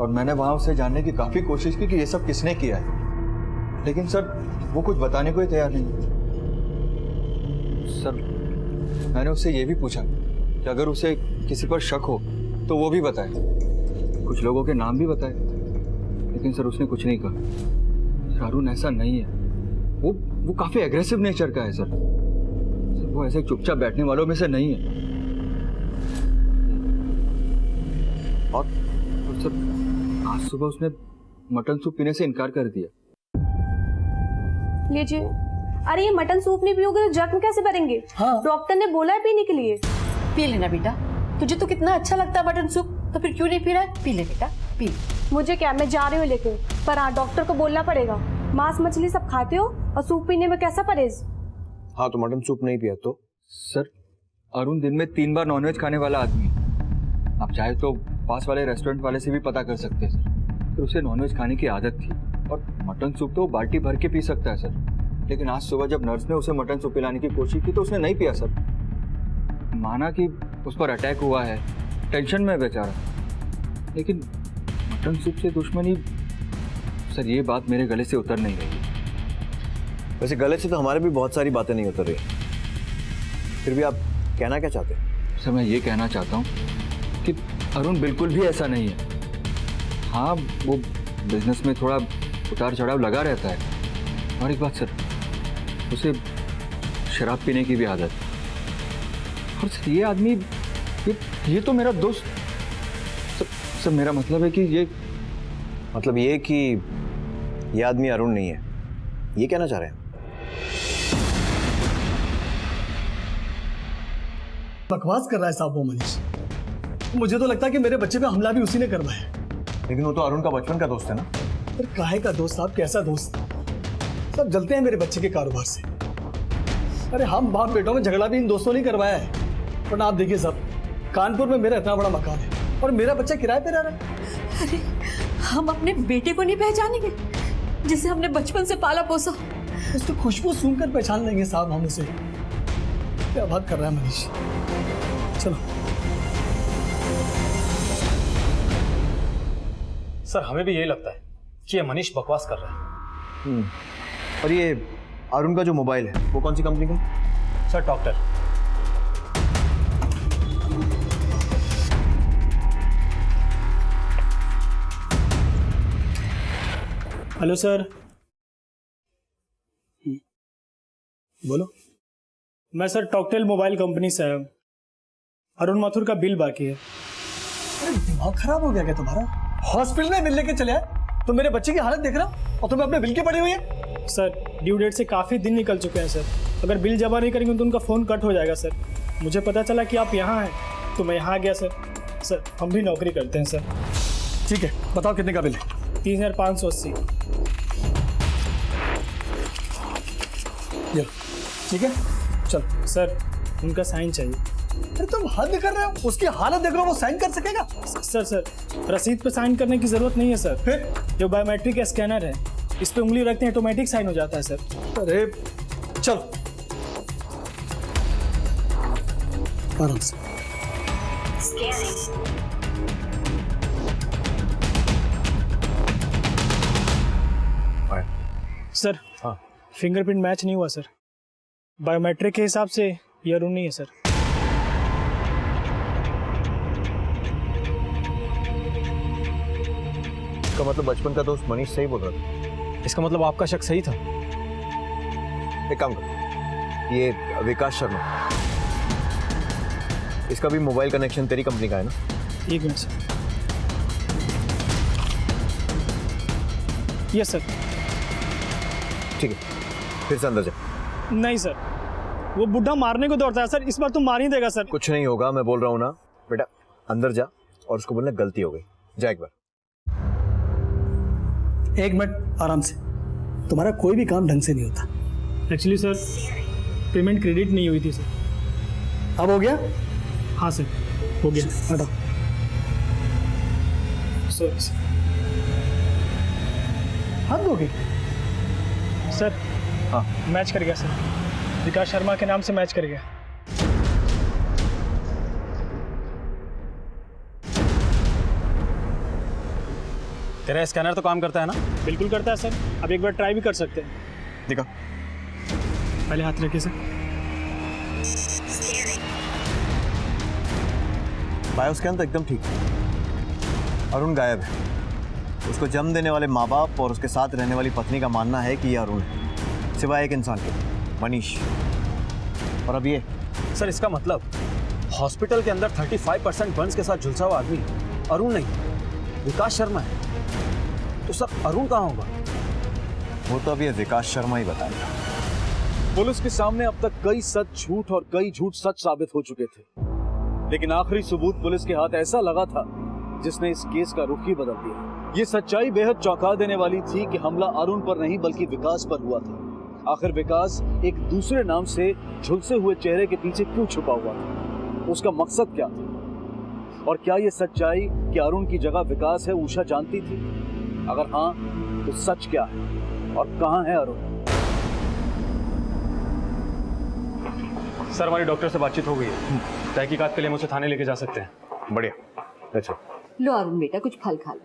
और मैंने वहां उससे जानने की काफी कोशिश की कि ये सब किसने किया है, लेकिन सर वो कुछ बताने को ही तैयार नहीं। सर मैंने उससे ये भी पूछा कि अगर उसे किसी पर शक हो तो वो भी बताए, कुछ लोगों के नाम भी बताए, लेकिन सर उसने कुछ नहीं कहा। सर अरुण ऐसा नहीं है, वो काफी एग्रेसिव नेचर का है सर। वो ऐसे चुपचाप बैठने वालों में से नहीं है। और सर आज सुबह उसने मटन सूप पीने से इनकार कर दिया। लीजिए। अरे ये मटन सूप नहीं पियोगे तो जख्म कैसे भरेंगे? हाँ। डॉक्टर ने बोला है पीने के लिए। पी लेना बेटा, तुझे तो कितना अच्छा लगता है मटन सूप, तो फिर क्यों नहीं पी रहा है? पी ले बेटा, पी। मुझे क्या, मैं जा रही हूँ लेके, पर हाँ डॉक्टर को बोलना पड़ेगा। मांस मछली सब खाते हो और सूप पीने में कैसा परहेज? हाँ तो मटन सूप नहीं पिया तो? सर अरुण दिन में 3 बार नॉनवेज खाने वाला आदमी है। आप चाहे तो पास वाले रेस्टोरेंट वाले से भी पता कर सकते हैं सर। तो उसे नॉनवेज खाने की आदत थी और मटन सूप तो बाल्टी भर के पी सकता है सर। लेकिन आज सुबह जब नर्स ने उसे मटन सूप पिलाने की कोशिश की तो उसने नहीं पिया सर। माना कि उस पर अटैक हुआ है, टेंशन में बेचारा, लेकिन मटन सूप से दुश्मनी, सर ये बात मेरे गले से उतर नहीं रही। वैसे गले से तो हमारे भी बहुत सारी बातें नहीं उतर रही, फिर भी आप कहना क्या चाहते हैं? सर मैं ये कहना चाहता हूँ कि अरुण बिल्कुल भी ऐसा नहीं है। हाँ वो बिजनेस में थोड़ा उतार चढ़ाव लगा रहता है, और एक बात सर, उसे शराब पीने की भी आदत है। और सर ये आदमी ये तो मेरा दोस्त। सर मेरा मतलब है कि ये मतलब ये कि ये आदमी अरुण नहीं है, ये कहना चाह रहे हैं? बकवास कर रहा है साहब वो मनीष। मुझे तो लगता है कि मेरे बच्चे पे हमला भी उसी ने करवाया। लेकिन वो तो अरुण का बचपन का दोस्त है ना। पर काहे का दोस्त साहब, कैसा दोस्त? सब जलते हैं मेरे बच्चे के कारोबार से। अरे हम बाप बेटों में झगड़ा भी इन दोस्तों ने करवाया है। वरना आप देखिए साहब, कानपुर में मेरा इतना बड़ा मकान है और मेरा बच्चा किराए पे रह रहा है। अरे हम अपने बेटे को नहीं पहचानेंगे जिसे हमने बचपन से पाला पोसा? उसकी खुशबू सूंघकर पहचान लेंगे साहब हम उसे। क्या बात कर रहा है मनीष? चलो सर हमें भी यही लगता है कि ये मनीष बकवास कर रहा है। और ये अरुण का जो मोबाइल है वो कौन सी कंपनी का? Sir doctor. Hello sir. बोलो। मैं सर टॉकटेल मोबाइल कंपनी से आया हूँ। अरुण माथुर का बिल बाकी है। अरे दिमाग खराब हो गया क्या तुम्हारा? हॉस्पिटल में बिल लेके चले आए तो मेरे बच्चे की हालत देख रहा हूँ और तुम्हें अपने बिल की पड़ी हुई है। सर ड्यू डेट से काफ़ी दिन निकल चुके हैं सर। अगर बिल जमा नहीं करेंगे तो उनका फ़ोन कट हो जाएगा सर। मुझे पता चला कि आप यहाँ हैं तो मैं यहाँ आ गया सर। सर हम भी नौकरी करते हैं सर। ठीक है, बताओ कितने का बिल है? 3580। ये ठीक है, चल। सर उनका साइन चाहिए। अरे तुम हद कर रहे हो, उसकी हालत देख रहे हो, वो साइन कर सकेगा? सर रसीद पे साइन करने की जरूरत नहीं है सर। फिर जो बायोमेट्रिक स्कैनर है इस पे उंगली रखते हैं ऑटोमेटिक साइन हो जाता है सर। अरे चलो आराम से। सर हाँ, फिंगरप्रिंट मैच नहीं हुआ सर। बायोमेट्रिक के हिसाब से ये अरुण नहीं है सर। इसका मतलब बचपन का दोस्त मनीष सही बोल रहा था। इसका मतलब आपका शक सही था। एक काम कर, ये विकास शर्मा, इसका भी मोबाइल कनेक्शन तेरी कंपनी का है ना? एक मिनट सर। Yes sir. ठीक है, फिर से अंदर जा। नहीं सर, वो बुढ़ा मारने को दौड़ता है सर। इस बार तुम मार ही देगा सर। कुछ नहीं होगा, मैं बोल रहा हूँ ना बेटा, अंदर जा और उसको बोलना गलती हो गई। जा एक बार। एक मिनट आराम से। तुम्हारा कोई भी काम ढंग से नहीं होता। एक्चुअली सर पेमेंट क्रेडिट नहीं हुई थी सर। अब हो गया? हाँ सर हो गया। हटाओ। Sorry sir. हद हो गई सर। हाँ मैच कर गया सर। विकास शर्मा के नाम से मैच कर गया। तेरा स्कैनर तो काम करता है ना? बिल्कुल करता है सर। अब एक बार ट्राई भी कर सकते हैं। दिखा। पहले हाथ रखिए सर। बायोस्कैन तो एकदम ठीक है। अरुण गायब है। उसको जन्म देने वाले माँ बाप और उसके साथ रहने वाली पत्नी का मानना है कि यह अरुण है, सिवाय एक इंसान के, मनीष। और अब ये सर, इसका मतलब हॉस्पिटल के अंदर 35% बर्न्स के साथ झुलसा हुआ आदमी अरुण नहीं, विकास शर्मा है। तो सर अरुण कहाँ होगा? वो तो अब ये विकास शर्मा ही बताएगा। पुलिस के सामने अब तक कई सच झूठ और कई झूठ सच साबित हो चुके थे, लेकिन आखिरी सबूत पुलिस के हाथ ऐसा लगा था जिसने इस केस का रुख ही बदल दिया। ये सच्चाई बेहद चौंका देने वाली थी कि हमला अरुण पर नहीं बल्कि विकास पर हुआ था। आखिर विकास एक दूसरे नाम से झुलसे हुए चेहरे के पीछे क्यों छुपा हुआ था? उसका मकसद क्या था? और क्या ये सच्चाई कि अरुण की जगह विकास है उषा जानती थी? अगर हाँ तो सच क्या है और कहाँ है अरुण? सर हमारी डॉक्टर से बातचीत हो गई है। तहकीकात के लिए मुझे थाने लेके जा सकते हैं। बढ़िया। अच्छा लो अरुण बेटा कुछ फल खा लो।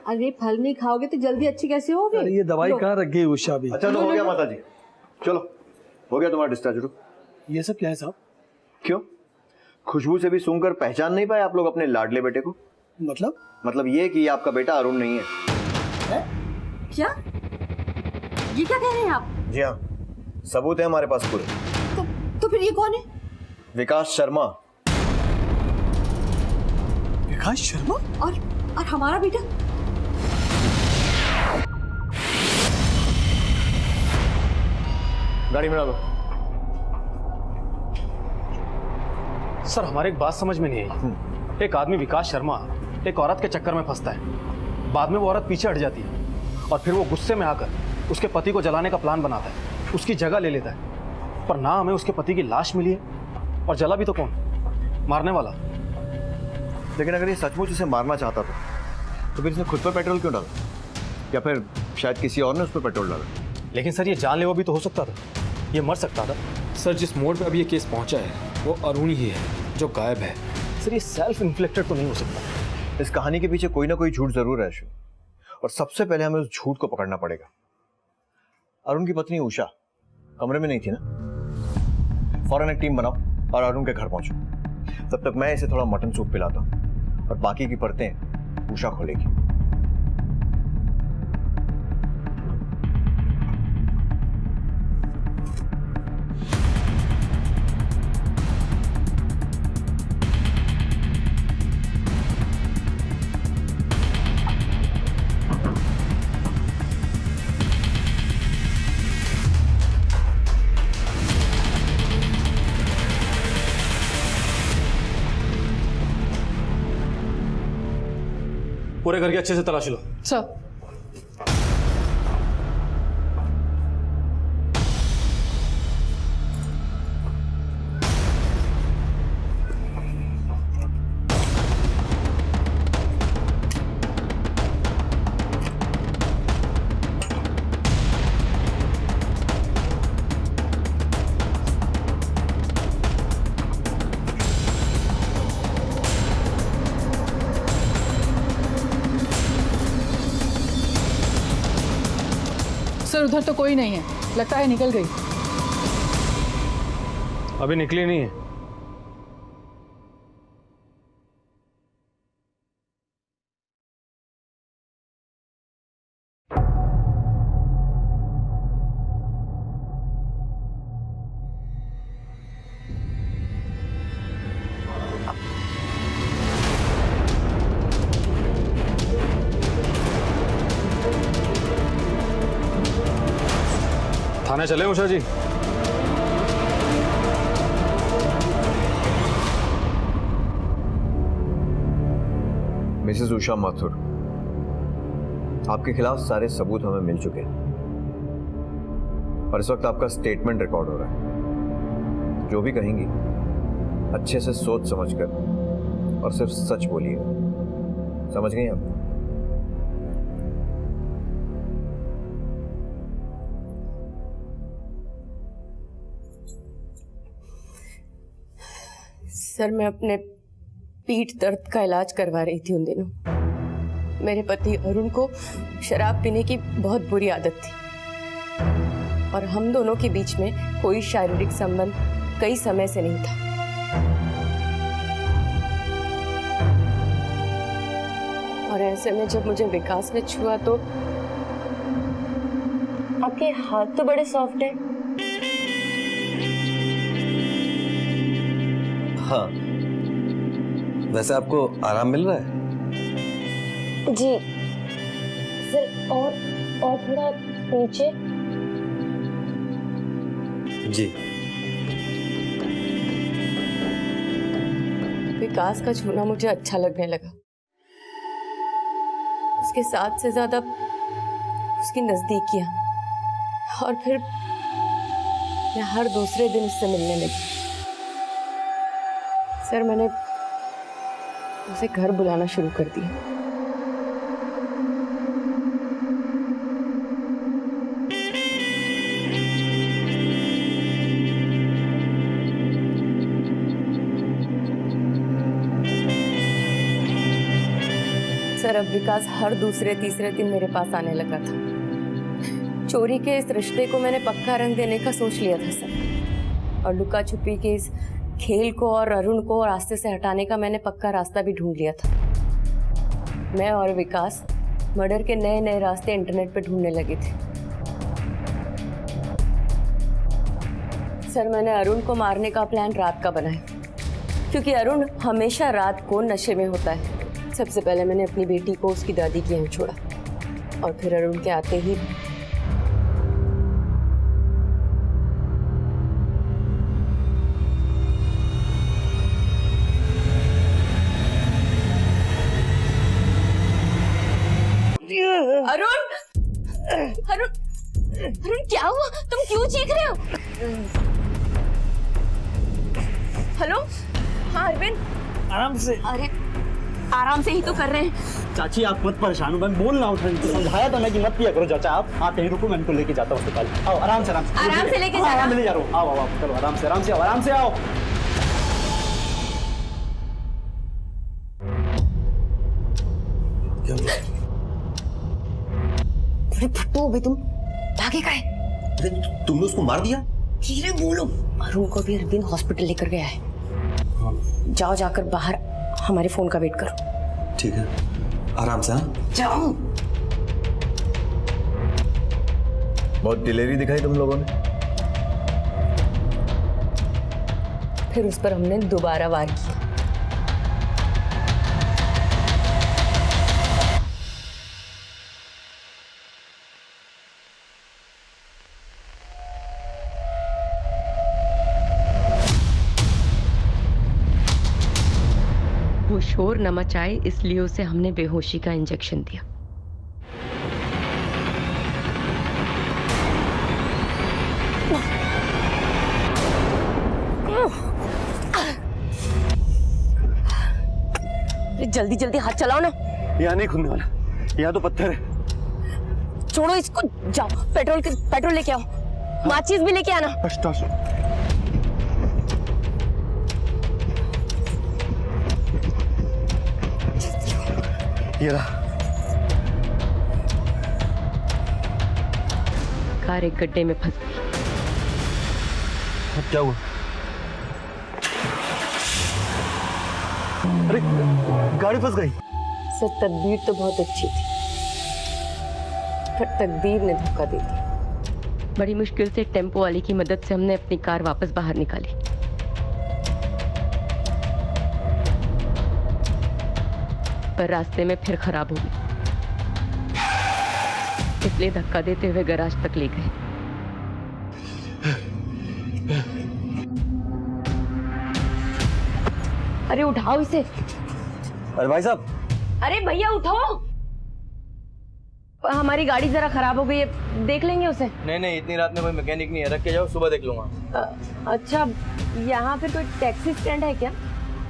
अरे फल नहीं खाओगे तो जल्दी अच्छी कैसे होगे? अरे ये दवाई कहाँ रख गई उषा भी? अच्छा तो हो गया माता जी, चलो हो गया तुम्हारा डिस्चार्ज। ये सब क्या है साहब? क्यों, खुशबू से भी सूंघकर पहचान नहीं पाए आप लोग अपने लाडले बेटे को? मतलब ये कि आपका बेटा अरुण नहीं है। क्या? ये क्या कह रहे हैं आप? जी हाँ, सबूत है हमारे पास पूरे। तो फिर ये कौन है? विकास शर्मा। विकास शर्मा? और हमारा बेटा? गाड़ी में डालो। सर हमारे एक बात समझ में नहीं आई। एक आदमी विकास शर्मा एक औरत के चक्कर में फंसता है, बाद में वो औरत पीछे हट जाती है और फिर वो गुस्से में आकर उसके पति को जलाने का प्लान बनाता है, उसकी जगह ले लेता है। पर ना हमें उसके पति की लाश मिली है और जला भी तो कौन? मारने वाला। लेकिन अगर ये सचमुच उसे मारना चाहता था तो फिर इसने खुद पर पेट्रोल क्यों डाला? या फिर शायद किसी और ने उस पर पेट्रोल डाला? लेकिन सर ये जानलेवा भी तो हो सकता था, ये मर सकता था। सर जिस मोड़ पे अभी ये केस पहुंचा है वो अरुण ही है जो गायब है। सर ये सेल्फ इन्फ्लिक्टेड तो नहीं हो सकता। इस कहानी के पीछे कोई ना कोई झूठ जरूर है अश्विन, और सबसे पहले हमें उस झूठ को पकड़ना पड़ेगा। अरुण की पत्नी उषा कमरे में नहीं थी ना? फौरन एक टीम बनाओ और अरुण के घर पहुंचो। तब तक मैं इसे थोड़ा मटन सूप पिलाता हूं और बाकी की परतें उषा खोलेगी। पूरे घर की अच्छे से तलाशी लो। सर। सर उधर तो कोई नहीं है, लगता है निकल गई। अभी निकली नहीं है। थाने चले उषा जी? मिसेस उषा माथुर, आपके खिलाफ सारे सबूत हमें मिल चुके हैं और इस वक्त आपका स्टेटमेंट रिकॉर्ड हो रहा है। जो भी कहेंगी अच्छे से सोच समझकर और सिर्फ सच बोलिएगा, समझ गई आप? सर मैं अपने पीठ दर्द का इलाज करवा रही थी उन दिनों। मेरे पति अरुण को शराब पीने की बहुत बुरी आदत थी और हम दोनों के बीच में कोई शारीरिक संबंध कई समय से नहीं था। और ऐसे में जब मुझे विकास ने छुआ तो आपके हाथ तो बड़े सॉफ्ट हैं। हाँ, वैसे आपको आराम मिल रहा है? जी सर, और थोड़ा नीचे। जी। विकास का छूना मुझे अच्छा लगने लगा। उसके साथ से ज्यादा उसकी नजदीकियां, और फिर मैं हर दूसरे दिन उससे मिलने लगी। सर मैंने उसे घर बुलाना शुरू कर दिया। सर अब विकास हर दूसरे तीसरे दिन मेरे पास आने लगा था। चोरी के इस रिश्ते को मैंने पक्का रंग देने का सोच लिया था सर, और लुका छुपी के इस खेल को और अरुण को रास्ते से हटाने का मैंने पक्का रास्ता भी ढूंढ लिया था। मैं और विकास मर्डर के नए नए रास्ते इंटरनेट पे ढूंढने लगे थे। सर मैंने अरुण को मारने का प्लान रात का बनाया, क्योंकि अरुण हमेशा रात को नशे में होता है। सबसे पहले मैंने अपनी बेटी को उसकी दादी के यहाँ छोड़ा, और फिर अरुण के आते ही अरुण अरुण अरुण क्या हुआ? तुम क्यों चीख रहे हो? हेलो, हाँ अरविंद, आराम से। अरे आराम से ही तो कर रहे हैं। चाची आप मत परेशान हो, मैं बोल रहा हूँ, समझाया था ना कि मत पिया करो। चाचा आप यहीं रुको, मैं इनको लेके जाता हूँ अस्पताल। आओ आराम से आराम से लेके जा रहा हूँ। ले जा रहा हूँ। आओ आओ चलो, आराम से आओ, आराम से आओ। फट्टू हो बे तुम, भागे का है? अरे तुमने उसको मार दिया? धीरे बोलो। अरुण को भी अरविंद हॉस्पिटल लेकर गया है। जाओ, जाकर बाहर हमारे फोन का वेट करो। ठीक है, आराम से। हाँ जाओ। बहुत दिलेरी दिखाई तुम लोगों ने। फिर उस पर हमने दोबारा वार किया। शोर न मचाए, इसलिए उसे हमने बेहोशी का इंजेक्शन दिया। जल्दी जल्दी हाथ चलाओ ना। यहाँ नहीं खुलने वाला, यहाँ तो पत्थर है। छोड़ो इसको, जाओ पेट्रोल लेके आओ, माचिस भी लेके आना। ये रहा। कार एक गड्ढे में फंस गई। अब क्या हुआ? अरे गाड़ी फंस गई। सर तदबीर तो बहुत अच्छी थी, पर तकदीर ने धोखा दे दिया। बड़ी मुश्किल से टेम्पो वाले की मदद से हमने अपनी कार वापस बाहर निकाली, पर रास्ते में फिर खराब हो गई, इसलिए धक्का देते हुए गैराज तक ले गए। अरे उठाओ इसे। अरे भाई साहब। अरे भैया उठाओ, हमारी गाड़ी जरा खराब हो गई है, देख लेंगे उसे। नहीं, इतनी रात में कोई मैकेनिक नहीं है, रख के जाओ, सुबह देख लूंगा। अच्छा, यहाँ फिर कोई टैक्सी स्टैंड है क्या?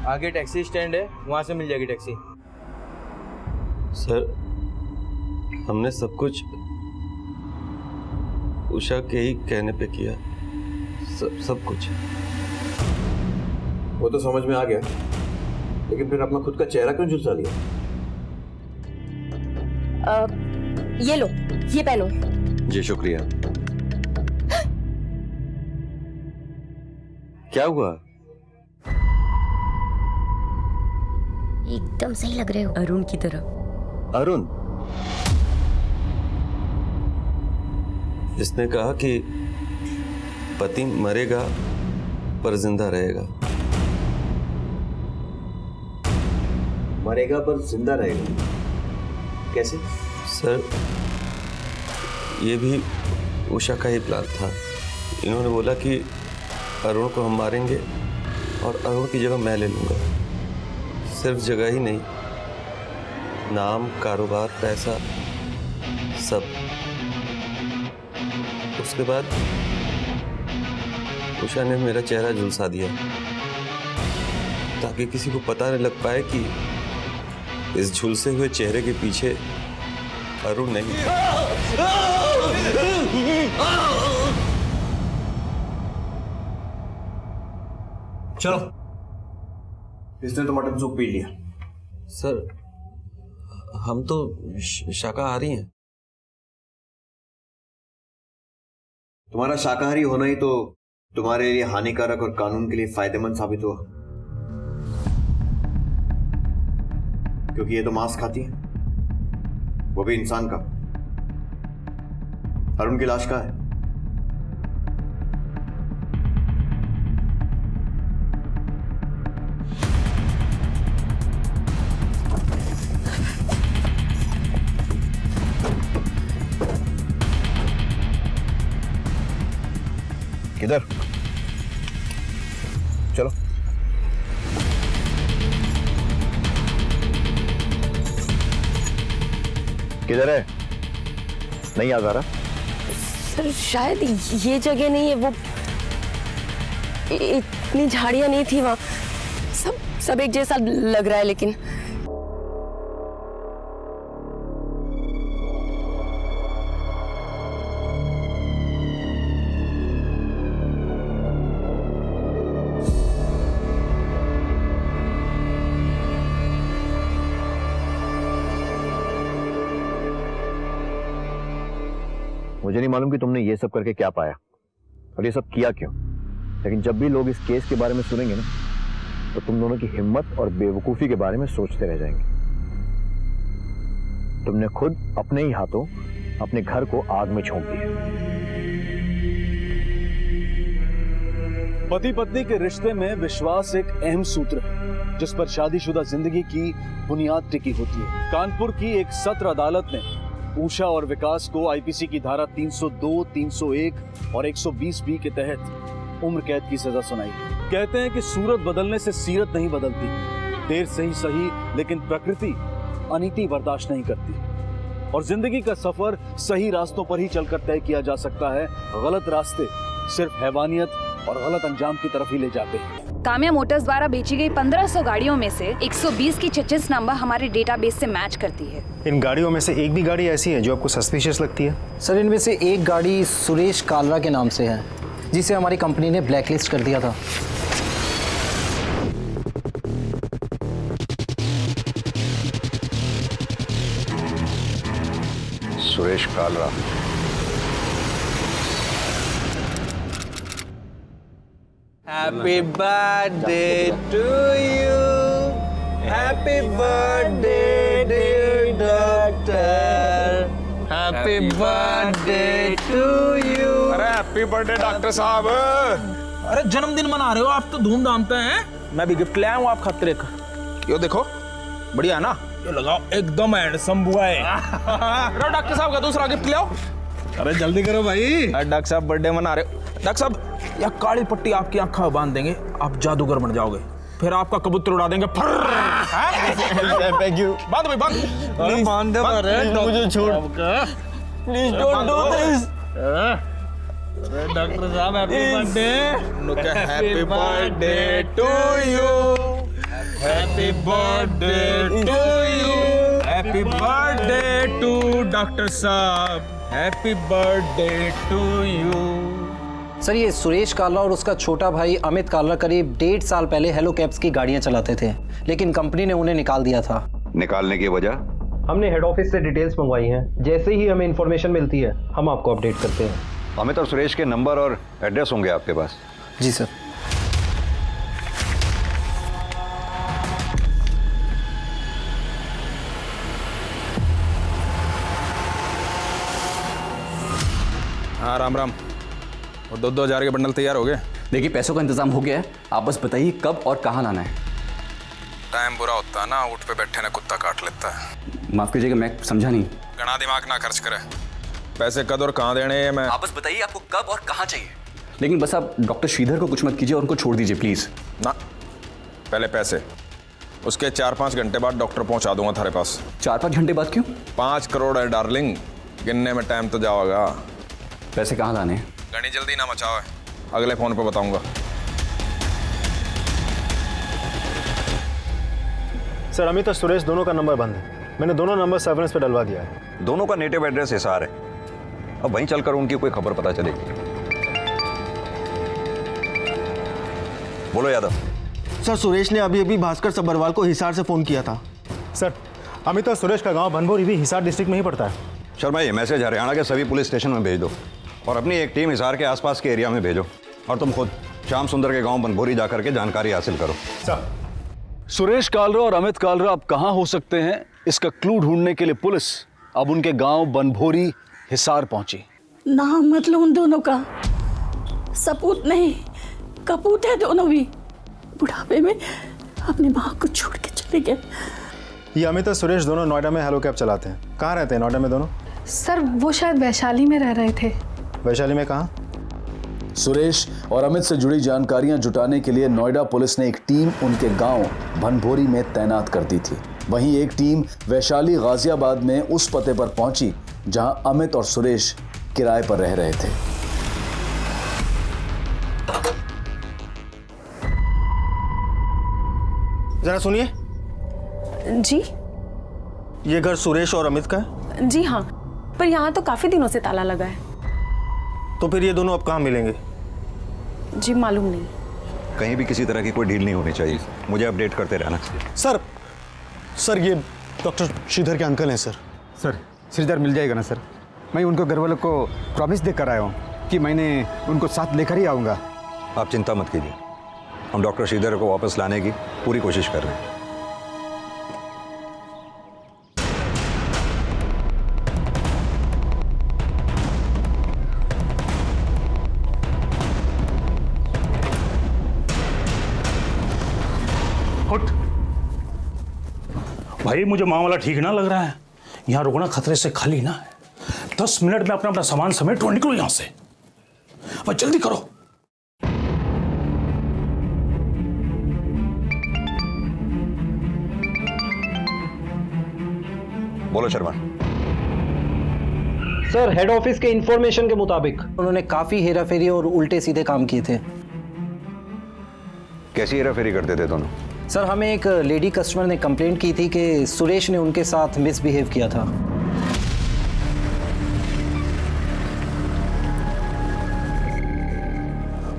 आगे टैक्सी स्टैंड है, वहां से मिल जाएगी टैक्सी। सर, हमने सब कुछ उषा के ही कहने पे किया, सब कुछ। वो तो समझ में आ गया, लेकिन फिर अपना खुद का चेहरा क्यों झुलसा लिया? ये लो, ये पहनो। जी शुक्रिया। क्या हुआ? एकदम सही लग रहे हो, अरुण की तरह। अरुण? इसने कहा कि पति मरेगा पर जिंदा रहेगा। मरेगा पर जिंदा रहेगा? कैसे? सर, ये भी उषा का ही प्लान था। इन्होंने बोला कि अरुण को हम मारेंगे और अरुण की जगह मैं ले लूंगा। सिर्फ जगह ही नहीं, नाम, कारोबार, पैसा, सब। उसके बाद उषा ने मेरा चेहरा झुलसा दिया ताकि किसी को पता न लग पाए कि इस झुलसे हुए चेहरे के पीछे अरुण नहीं। चलो, इसने तो मटन सूप पी लिया। सर, हम तो शाकाहारी हैं। तुम्हारा शाकाहारी होना ही तो तुम्हारे लिए हानिकारक और कानून के लिए फायदेमंद साबित हुआ, क्योंकि ये तो मांस खाती है, वो भी इंसान का। अरुण की लाश कहाँ है? किधर? चलो। किधर है? नहीं याद आ रहा? सर शायद ये जगह नहीं है, वो इतनी झाड़ियां नहीं थी वहां, सब एक जैसा लग रहा है। लेकिन मुझे नहीं मालूम कि तुमने ये सब करके क्या पाया और ये सब किया क्यों, लेकिन जब भी लोग इस केस के बारे में सुनेंगे ना, तो तुम दोनों की हिम्मत और बेवकूफी के बारे में सोचते रह जाएंगे। तुमने खुद अपने ही हाथों अपने घर को आग में झोंक दिया। पति पत्नी के रिश्ते में विश्वास एक अहम सूत्र है जिस पर शादीशुदा जिंदगी की बुनियाद टिकी होती है। कानपुर की एक सत्र अदालत ने उषा और विकास को आईपीसी की धारा 302, 301 और 120B के तहत उम्र कैद की सजा सुनाई। कहते हैं कि सूरत बदलने से सीरत नहीं बदलती, देर से ही सही, लेकिन प्रकृति अनीति बर्दाश्त नहीं करती और जिंदगी का सफर सही रास्तों पर ही चलकर तय किया जा सकता है। गलत रास्ते सिर्फ हैवानियत और गलत अंजाम की तरफ ही ले जाते हैं। काम्या मोटर्स द्वारा बेची गई 1500 गाड़ियों में से 120 की चेचिस नंबर हमारे डेटाबेस से मैच करती है। इन गाड़ियों में से एक भी गाड़ी ऐसी है जो आपको सस्पिशियस लगती है? सर, इनमें से एक गाड़ी सुरेश कालरा के नाम से है, जिसे हमारी कंपनी ने ब्लैकलिस्ट कर दिया था। Suresh Kalra. Happy birthday to you. Happy birthday dear doctor. Happy birthday to you. अरे हैप्पी बर्थडे डॉक्टर साहब। अरे जन्मदिन मना रहे हो आप तो धूमधाम पे हैं। मैं भी गिफ्ट ले आया हूँ आप खातिर एक। यो देखो, बढ़िया है ना? ये लगाओ, एकदम हैंडसम बुआ है। डॉक्टर साहब का दूसरा गिफ्ट ले आओ। अरे जल्दी करो भाई। डॉक्टर साहब बर्थडे मना रहे हो। डॉक्टर साहब, या काली पट्टी आपकी आंखों में बांध देंगे, आप जादूगर बन जाओगे, फिर आपका कबूतर उड़ा देंगे। Thank you. बांध भाई बांध। अरे बांध दे मुझे छोड़। Please don't do this. Doctor साहब happy birthday. Happy birthday to you. Happy birthday to you. Happy birthday to doctor साहब। Happy birthday to you. Sir, ये सुरेश कालरा और उसका छोटा भाई अमित कालरा करीब 1.5 साल पहले हेलो कैब्स की गाड़ियां चलाते थे, लेकिन कंपनी ने उन्हें निकाल दिया था। निकालने की वजह? हमने हेड ऑफिस से डिटेल्स मंगवाई हैं। जैसे ही हमें इन्फॉर्मेशन मिलती है हम आपको अपडेट करते हैं। अमित और सुरेश के नंबर और एड्रेस होंगे आपके पास? जी सर। हाँ, राम राम। और 2-2 हजार के बंडल तैयार हो गए? देखिए, पैसों का इंतजाम हो गया है, आप बस बताइए कब और कहाँ लाना है। टाइम बुरा होता है ना, ऊँट पे बैठे ना कुत्ता काट लेता है। माफ कीजिएगा, मैं समझा नहीं। घना दिमाग ना खर्च करे। पैसे कद और कहाँ देने हैं मैं? आप बस बताइए आपको कब और कहाँ चाहिए। लेकिन बस आप डॉक्टर श्रीधर को कुछ मत कीजिए और उनको छोड़ दीजिए प्लीज। ना, पहले पैसे, उसके 4-5 घंटे बाद डॉक्टर पहुँचा दूंगा थारे पास। 4-5 घंटे बाद क्यों? 5 करोड़ है डार्लिंग, गिनने में टाइम तो जाओगा। पैसे कहाँ लाने हैं? घनी जल्दी ना मचाओ है, अगले फोन पे बताऊंगा। सर, अमित और सुरेश दोनों का नंबर बंद है। मैंने दोनों नंबर सर्वेलेंस पे डलवा दिया है। दोनों का नेटिव एड्रेस हिसार है। अब वहीं चलकर उनकी कोई खबर पता चलेगी। बोलो यादव। सर, सुरेश ने अभी अभी भास्कर सब्बरवाल को हिसार से फोन किया था। सर, अमित और सुरेश का गांव बनभोरी भी हिसार डिस्ट्रिक्ट में ही पड़ता है। शर्मा, ये मैसेज हरियाणा के सभी पुलिस स्टेशन में भेज दो और अपनी एक टीम हिसार के आसपास के एरिया में भेजो। और तुम खुद श्याम सुंदर के गांव बनभोरी जाकर के जानकारी हासिल करो। सर, सुरेश कालरा और अमित कालरा अब कहां हो सकते हैं, इसका क्लू ढूंढने के लिए पुलिस अब उनके गांव बनभोरी हिसार पहुंची। नाम मतलब उन दोनों का सपूत नहीं, कपूत है दोनों भी। बुढ़ापे में अपनी माँ को छोड़ के चले गए। ये अमित और सुरेश दोनों नोएडा में हेलो कैब चलाते हैं। कहाँ रहते हैं नोएडा में दोनों? सर, वो शायद वैशाली में रह रहे थे। वैशाली में कहाँ? सुरेश और अमित से जुड़ी जानकारियां जुटाने के लिए नोएडा पुलिस ने एक टीम उनके गांव बनभोरी में तैनात कर दी थी। वहीं एक टीम वैशाली गाजियाबाद में उस पते पर पहुंची जहां अमित और सुरेश किराए पर रह रहे थे। जरा सुनिए जी। ये घर सुरेश और अमित का है? जी हाँ, पर यहाँ तो काफी दिनों से ताला लगा है। तो फिर ये दोनों अब कहाँ मिलेंगे? जी मालूम नहीं। कहीं भी किसी तरह की कोई डील नहीं होनी चाहिए, मुझे अपडेट करते रहना। सर ये डॉक्टर श्रीधर के अंकल हैं सर। सर, श्रीधर मिल जाएगा ना सर? मैं उनको घर वालों को प्रॉमिस देकर आया हूँ कि मैंने उनको साथ लेकर ही आऊँगा। आप चिंता मत कीजिए, हम डॉक्टर श्रीधर को वापस लाने की पूरी कोशिश कर रहे हैं। भाई, मुझे मामला ठीक ना लग रहा है। यहाँ रुकना खतरे से खाली ना है। 10 मिनट में अपना सामान समेट और निकलो यहाँ से। अब जल्दी करो। बोलो शर्मा। सर हेड ऑफिस के इंफॉर्मेशन के मुताबिक उन्होंने काफी हेराफेरी और उल्टे सीधे काम किए थे। कैसी हेराफेरी करते थे दोनों? सर हमें एक लेडी कस्टमर ने कंप्लेंट की थी कि सुरेश ने उनके साथ मिसबिहेव किया था।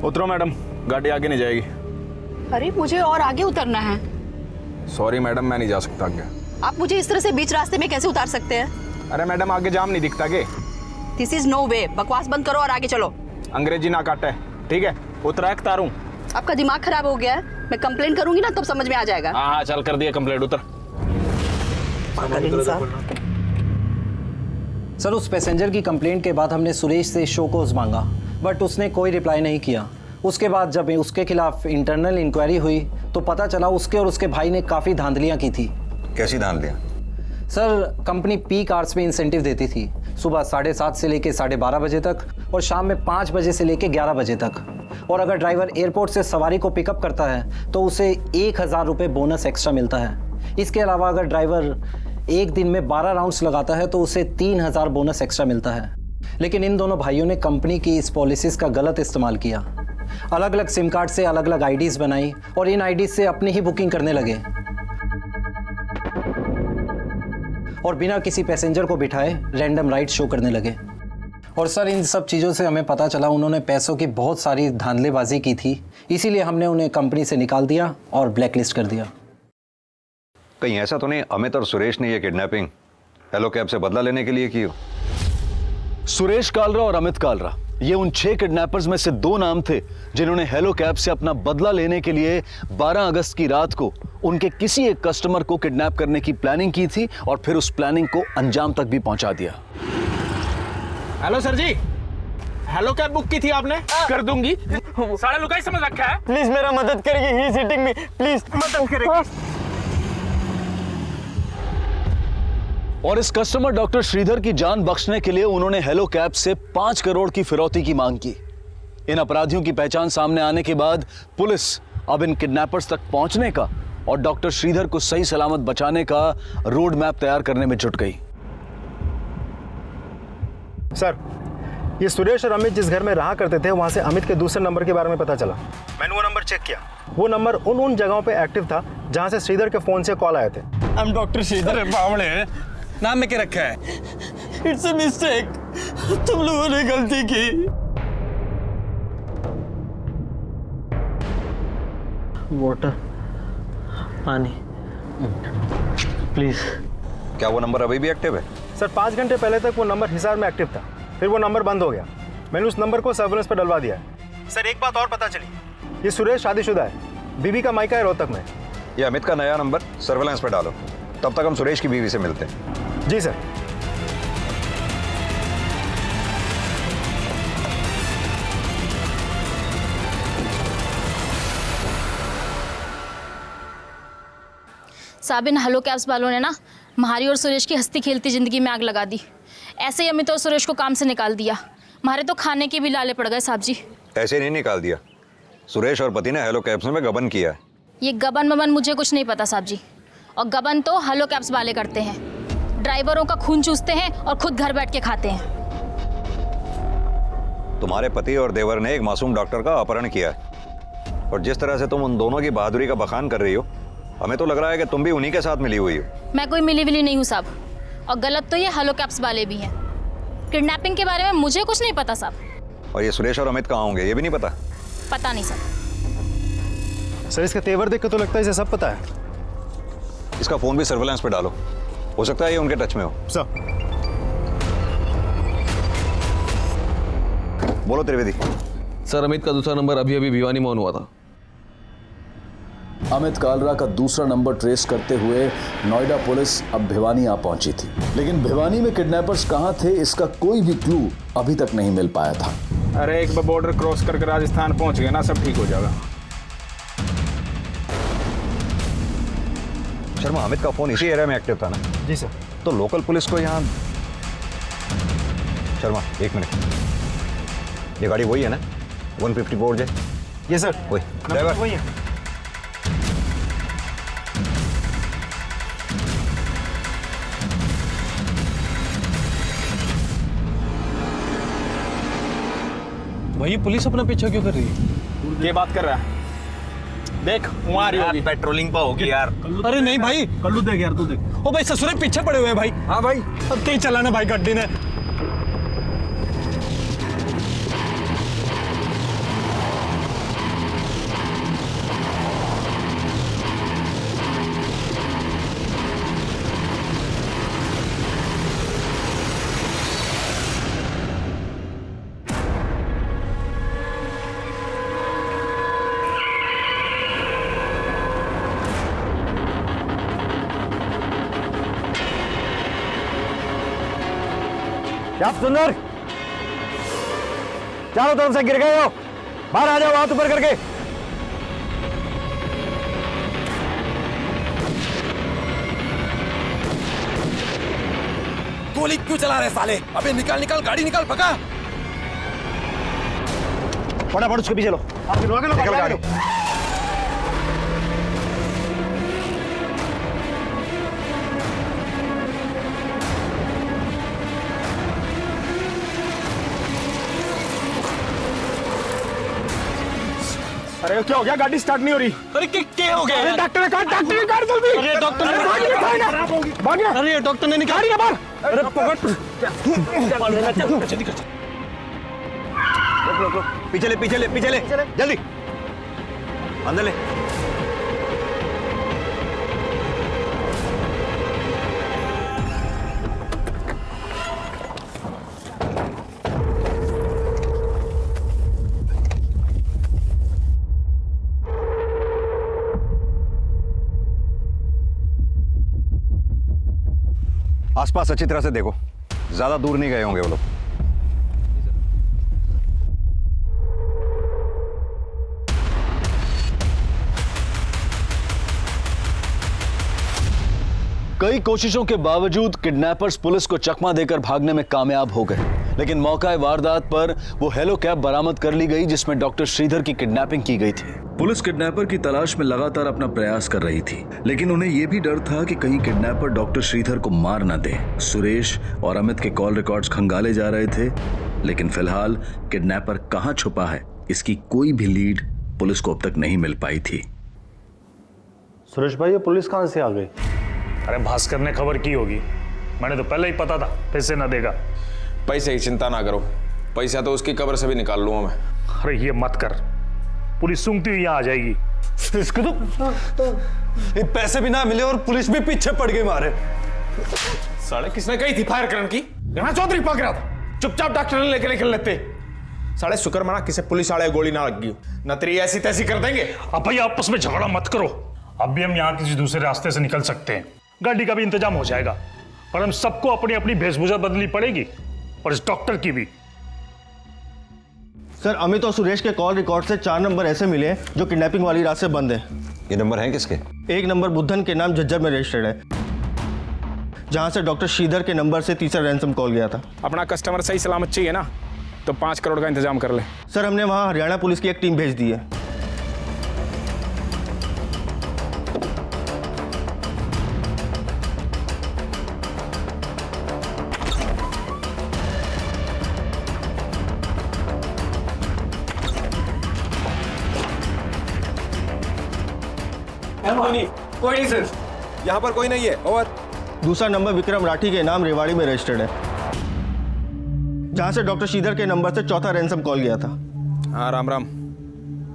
उतरो मैडम, गाड़ी आगे नहीं जाएगी। अरे मुझे और आगे उतरना है। सॉरी मैडम, मैं नहीं जा सकता आगे। आप मुझे इस तरह से बीच रास्ते में कैसे उतार सकते हैं? अरे मैडम, आगे जाम नहीं दिखता के? दिस इज नो वे। बकवास बंद करो और आगे चलो। अंग्रेजी ना काटे, ठीक है? उतरा है तारू। आपका दिमाग खराब हो गया है। मैं कंप्लेंट करूंगी ना तब समझ में आ जाएगा। हाँ चल कर दिया कंप्लेंट, उतर। सर उस पैसेंजर की कंप्लेंट के बाद हमने सुरेश से शो कोज मांगा, बट उसने कोई रिप्लाई नहीं किया। उसके बाद जब उसके खिलाफ इंटरनल इंक्वायरी हुई तो पता चला उसके और उसके भाई ने काफ़ी धांधलियाँ की थी। कैसी धांधलियाँ? सर कंपनी पीक आवर्स में इंसेंटिव देती थी, सुबह 7:30 से लेके 12:30 बजे तक और शाम में 5 बजे से लेके 11 बजे तक। और अगर ड्राइवर एयरपोर्ट से सवारी को पिकअप करता है तो उसे 1000 रुपये बोनस एक्स्ट्रा मिलता है। इसके अलावा अगर ड्राइवर एक दिन में 12 राउंड्स लगाता है तो उसे 3000 बोनस एक्स्ट्रा मिलता है। लेकिन इन दोनों भाइयों ने कंपनी की इस पॉलिसीज़ का गलत इस्तेमाल किया। अलग अलग सिम कार्ड से अलग अलग आईडीज़ बनाई और इन आईडीज़ से अपनी ही बुकिंग करने लगे और बिना किसी पैसेंजर को बिठाए रैंडम राइड शो करने लगे। और सर इन सब चीज़ों से हमें पता चला उन्होंने पैसों की बहुत सारी धांधलेबाजी की थी, इसीलिए हमने उन्हें कंपनी से निकाल दिया और ब्लैकलिस्ट कर दिया। कहीं ऐसा तो नहीं अमित और सुरेश ने ये किडनैपिंग हेलो कैब से बदला लेने के लिए की हो? सुरेश कालरा और अमित कालरा, ये उन 6 किडनैपर्स में से 2 नाम थे जिन्होंने हेलो कैब से अपना बदला लेने के लिए 12 अगस्त की रात को उनके किसी एक कस्टमर को किडनैप करने की प्लानिंग की थी और फिर उस प्लानिंग को अंजाम तक भी पहुंचा दिया। हेलो सर जी, हेलो कैब बुक की थी आपने? कर दूंगी। सारा लुकाई समझ रखा है। प्लीज मेरा मदद करेगी, he is hitting me, please मदद करेगी। और इस कस्टमर डॉक्टर श्रीधर की जान बख्शने के लिए उन्होंने हेलो कैब से 5 करोड़ की फिरौती की मांग की। इन अपराधियों की पहचान सामने आने के बाद पुलिस अब इन किडनैपर्स तक पहुंचने का और डॉक्टर श्रीधर को सही सलामत बचाने का रोड मैप तैयार करने में जुट गई। सर ये सुरेश और अमित जिस घर में रहा करते थे वहां से अमित के दूसरे नंबर के बारे में पता चला। मैंने वो नंबर चेक किया, वो नंबर उन जगहों पे एक्टिव था जहां से श्रीधर के फोन से कॉल आए थे। हम डॉक्टर श्रीधर बावड़े नाम में क्या रखा है? इट्स अ मिस्टेक, तुम लोगों ने गलती की। वाटर, पानी, प्लीज। क्या वो नंबर अभी भी एक्टिव है? सर 5 घंटे पहले तक वो नंबर हिसार में एक्टिव था, फिर वो नंबर बंद हो गया। मैंने उस नंबर को सर्विलेंस पर डलवा दिया है। सर एक बात और पता चली, ये सुरेश शादीशुदा है, बीवी का मायका है रोहतक में। ये अमित का नया नंबर सर्विलेंस पर डालो, तब तक हम सुरेश की बीवी से मिलते हैं। जी सर। साबिन, हेलो कैब्स वालों ने ना महारी और सुरेश की हंसती खेलती जिंदगी में आग लगा दी। ऐसे ही अमित और सुरेश को काम से निकाल दिया। हमारे तो खाने के भी लाले पड़ गए साहब जी। ऐसे नहीं निकाल दिया, सुरेश और पति ने हेलो कैब्स में गबन किया है। ये गबन मबन मुझे कुछ नहीं पता साहब जी, और गबन तो हेलो कैब्स वाले करते हैं। ड्राइवरों का खून चूसते हैं और खुद घर बैठ के खाते हैं। तुम्हारे पति और देवर ने एक मासूम डॉक्टर का अपहरण किया है और जिस तरह से तुम उन दोनों की बहादुरी का बखान कर रही हो, हमें तो लग रहा है कि तुम भी उन्हीं के साथ मिली हुई हो। मैं कोई मिली विली नहीं हूँ साहब, और गलत तो ये हेलो कैब्स वाले भी हैं। किडनैपिंग के बारे में मुझे कुछ नहीं पता साहब। और ये सुरेश और अमित कहाँ होंगे ये भी नहीं पता? पता नहीं साहब। सर इसका तेवर देख के तो लगता है इसे सब पता है। इसका फोन भी सर्विलेंस पे डालो, हो सकता है ये उनके टच में हो। सर बोलो त्रिवेदी। सर अमित का दूसरा नंबर अभी अभी भिवानी में ऑन हुआ था। अमित कालरा का दूसरा नंबर ट्रेस करते हुए नोएडा पुलिस अब भिवानी आ पहुंची थी, लेकिन भिवानी में किडनैपर्स कहां थे इसका कोई भी क्लू अभी तक नहीं मिल पाया था। अरे एक बार बॉर्डर क्रॉस करके राजस्थान पहुंच गए ना, सब ठीक हो जाएगा। शर्मा, अमित का फोन इसी एरिया में एक्टिव था ना? जी सर। तो लोकल पुलिस को यहाँ। शर्मा एक मिनट, ये गाड़ी वही है ना 154 जे? ये सर वही ड्राइवर वही है। भाई ये पुलिस अपना पीछा क्यों कर रही है? क्या बात कर रहा है? देख वहाँ आ रही होगी। पेट्रोलिंग पर होगी यार। अरे नहीं भाई, कल्लू देख यार, तू देख। ओ भाई ससुरे पीछे पड़े हुए हैं भाई। हाँ भाई, अब तेज चलाना भाई गड्डी ने। क्या सुंदर, चारों तरफ से गिर गए हो, बाहर आ जाओ हाथ ऊपर करके। गोली क्यों चला रहे साले? अबे निकाल निकाल, गाड़ी निकाल, भगा। फटाफट उसके पीछे लो, निकल गाड़ी। अरे क्या हो गया? गाड़ी स्टार्ट नहीं हो रही। अरे क्या हो गया? अरे डॉक्टर ने कहा, डॉक्टर ने कहा जल्दी। अरे डॉक्टर ने भाग गया। अरे डॉक्टर ने निकाल दिया बाहर। अरे पकड़। पीछे ले, पीछे ले, पीछे ले, जल्दी अंदर ले। आसपास अच्छी तरह से देखो, ज्यादा दूर नहीं गए होंगे वो लोग। कई कोशिशों के बावजूद किडनैपर्स पुलिस को चकमा देकर भागने में कामयाब हो गए, लेकिन मौका वारदात पर वो हेलो कैब बरामद कर ली गई जिसमें डॉक्टर श्रीधर की किडनैपिंग की गई थी। पुलिस किडनैपर की तलाश में लगातार अपना प्रयास कर रही थी, लेकिन उन्हें यह भी डर था कि कहीं किडनैपर डॉक्टर श्रीधर को मार न दे। सुरेश और अमित के कॉल रिकॉर्ड्स खंगाले जा रहे थे, लेकिन फिलहाल किडनैपर कहां छुपा है इसकी कोई भी लीड पुलिस को अब तक नहीं मिल पाई थी। सुरेश भाई, ये पुलिस कहां से आ गई? अरे भास्कर ने खबर की होगी, मैंने तो पहले ही पता था पैसे ना देगा। पैसे की चिंता ना करो, पैसा तो उसकी कब्र से भी निकाल लूंगा मैं। अरे ये मत कर, पुलिस सूंघती हुई यहाँ आ जाएगी। इसको तो पैसे भी ना मिले और पुलिस भी पीछे पड़ गई मारे। साले किसने कही थी फायर करने की? गणा चौधरी पकड़ रहा था, चुपचाप डॉक्टर ने लेके निकल लेते। साले शुक्र मना किसी पुलिस वाले गोली ना लग गई, न तेरी ऐसी तैसी कर देंगे। अब भाई आपस में झगड़ा मत करो, अब भी हम यहाँ किसी दूसरे रास्ते से निकल सकते हैं, गाड़ी का भी इंतजाम हो जाएगा, पर हम सबको अपनी अपनी वेशभूषा बदलनी पड़ेगी और इस डॉक्टर की भी। सर, अमित और सुरेश के कॉल रिकॉर्ड से 4 नंबर ऐसे मिले हैं जो किडनैपिंग वाली रात से बंद है। ये नंबर है किसके? एक नंबर बुद्धन के नाम झज्जर में रजिस्टर्ड है, जहां से डॉक्टर श्रीधर के नंबर से तीसरा रैंसम कॉल गया था। अपना कस्टमर सही सलामत चाहिए ना, तो 5 करोड़ का इंतजाम कर ले। सर, हमने वहां हरियाणा पुलिस की एक टीम भेज दी है। कोई नहीं सर, यहाँ पर कोई नहीं है। और दूसरा नंबर विक्रम राठी के नाम रेवाड़ी में रजिस्टर्ड है, जहां से डॉक्टर श्रीधर के नंबर से चौथा रैंसम कॉल गया था। हाँ राम राम,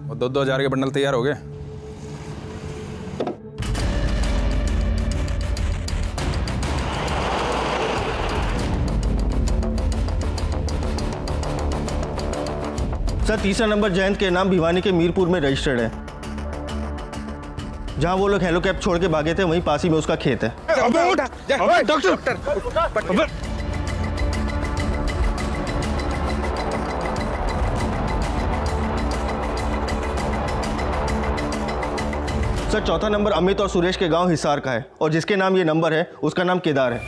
वो 2-2 हज़ार के बंडल तैयार हो गए। सर, तीसरा नंबर जयंत के नाम भिवानी के मीरपुर में रजिस्टर्ड है, जहां वो लोग हेलो कैब छोड़ के भागे थे वहीं पास ही में उसका खेत है। डॉक्टर सर, चौथा नंबर अमित और सुरेश के गांव हिसार का है, और जिसके नाम ये नंबर है उसका नाम केदार है।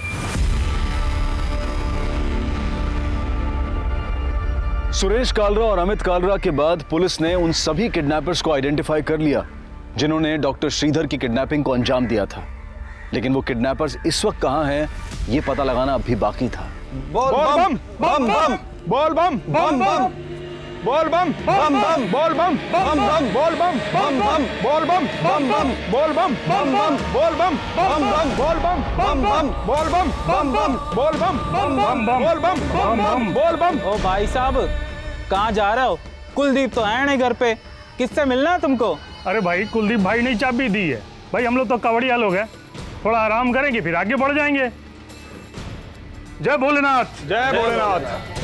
सुरेश कालरा और अमित कालरा के बाद पुलिस ने उन सभी किडनैपर्स को आइडेंटिफाई कर लिया जिन्होंने डॉक्टर श्रीधर की किडनैपिंग को अंजाम दिया था, लेकिन वो किडनैपर्स इस वक्त कहां हैं ये पता लगाना अभी बाकी था। बोल बम बम बम, बोल बम बम बम। बोल बम बम बम बोल बम बम बम बोल बम बम बम बोल बम बम बम बोल बम बम बम बोल बम बम बम बोल बम बम बम बोल बम बम बम बोल बम बम बम बोल बम बम बम बोल बम। ओ भाई साहब कहाँ जा रहे हो? कुलदीप तो है नहीं घर पे, किससे मिलना है तुमको? अरे भाई कुलदीप भाई ने चाबी दी है। भाई हम लोग तो कवड़िया लोग हैं, थोड़ा आराम करेंगे फिर आगे बढ़ जाएंगे। जय भोलेनाथ। जय भोलेनाथ।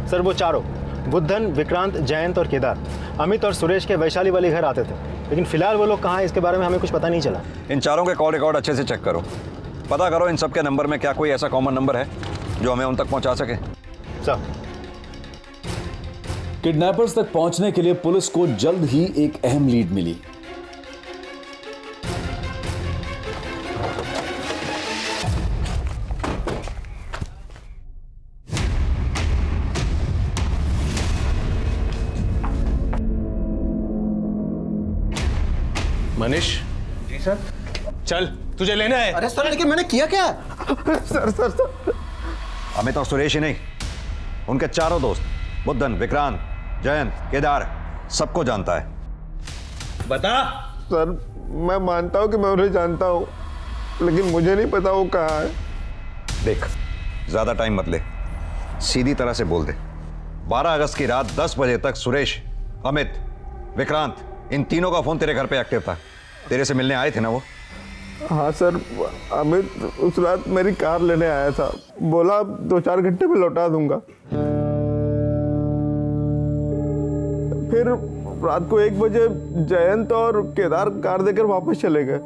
सर वो चारों बुद्धन, विक्रांत, जयंत और केदार अमित और सुरेश के वैशाली वाली घर आते थे, लेकिन फिलहाल वो लोग कहाँ हैं इसके बारे में हमें कुछ पता नहीं चला। इन चारों के कॉल रिकॉर्ड अच्छे से चेक करो, पता करो इन सब के नंबर में क्या कोई ऐसा कॉमन नंबर है जो हमें उन तक पहुंचा सके। सर किडनैपर्स तक पहुंचने के लिए पुलिस को जल्द ही एक अहम लीड मिली। मनीष जी सर, चल तुझे लेना है। अरे सर लेकिन मैंने किया क्या? सर अमित और सुरेश ही नहीं, उनके चारों दोस्त बुद्धन, विक्रांत, जयंत, केदार सबको जानता है। बता। सर मैं मानता हूँ कि मैं उन्हें जानता हूँ, लेकिन मुझे नहीं पता वो कहाँ है। देख ज्यादा टाइम मत ले, सीधी तरह से बोल दे। 12 अगस्त की रात 10 बजे तक सुरेश, अमित, विक्रांत इन तीनों का फोन तेरे घर पे एक्टिव था। तेरे से मिलने आए थे ना वो? हाँ सर, अमित उस रात मेरी कार लेने आया था, बोला 2-4 घंटे में लौटा दूंगा। फिर रात को 1 बजे जयंत और केदार कार देकर वापस चले गए,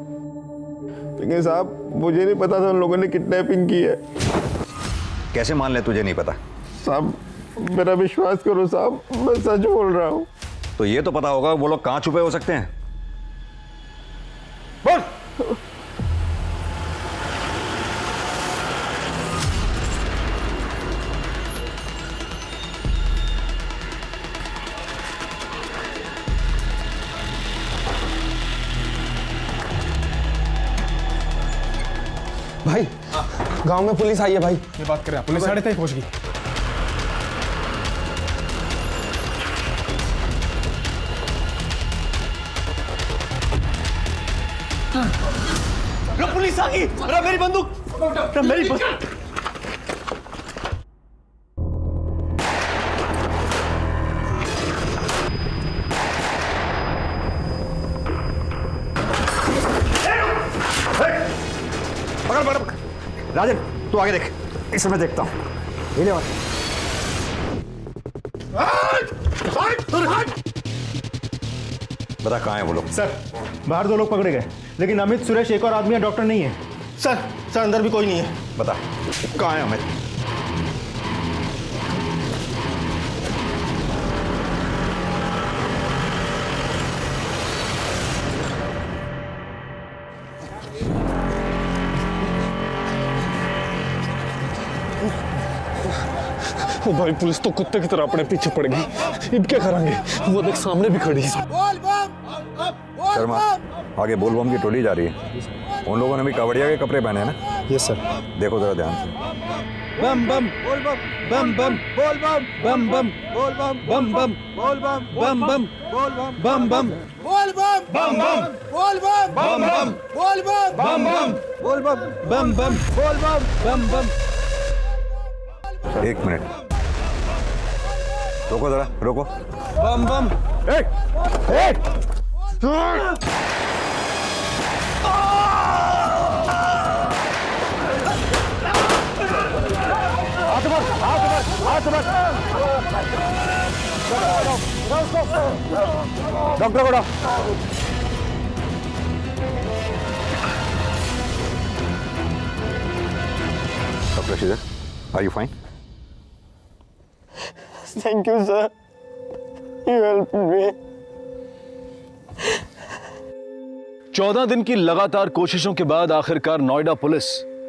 लेकिन साहब मुझे नहीं पता था उन लोगों ने किडनैपिंग की है। कैसे मान ले तुझे नहीं पता? साहब मेरा विश्वास करो साहब, मैं सच बोल रहा हूँ। तो ये तो पता होगा वो लोग कहाँ छुपे हो सकते हैं। बोल। भाई गांव में पुलिस आई है भाई। ये बात कर रहे हैं, पुलिस 3:30 पहुंच गई। पुलिस आ गई। अरे मेरी बंदूक, मेरी बंदूक। राजन तू आगे देख, इसे मैं देखता हूँ। बता कहाँ है वो लोग? सर बाहर 2 लोग पकड़े गए, लेकिन अमित, सुरेश, एक और आदमी डॉक्टर नहीं है। सर अंदर भी कोई नहीं है। बता कहाँ है अमित? ओ भाई पुलिस तो कुत्ते की तरह अपने पीछे पड़ गई, अब क्या करेंगे? वो देख सामने भी खड़ी है। शर्मा आगे बोल बम की टोली जा रही है, उन लोगों ने भी कावड़िया के कपड़े पहने हैं ना? Yes sir. देखो जरा ध्यान से। बम बम बोल बम बम बम बोल बम बम बम बोल बम बम बम बोल बम बम बम बोल बम बम बम बोल बम बम बम बोल बम बम बम बोल बम बम बम बोल बम बम बम बोल बम बम बम। 1 मिनट रोको, जरा रोको। बम बम। डॉक्टर को doctor Sridhar, are you fine? Thank you sir, you help me. 14 दिन की लगातार कोशिशों के बाद आखिरकार नोएडा पुलिस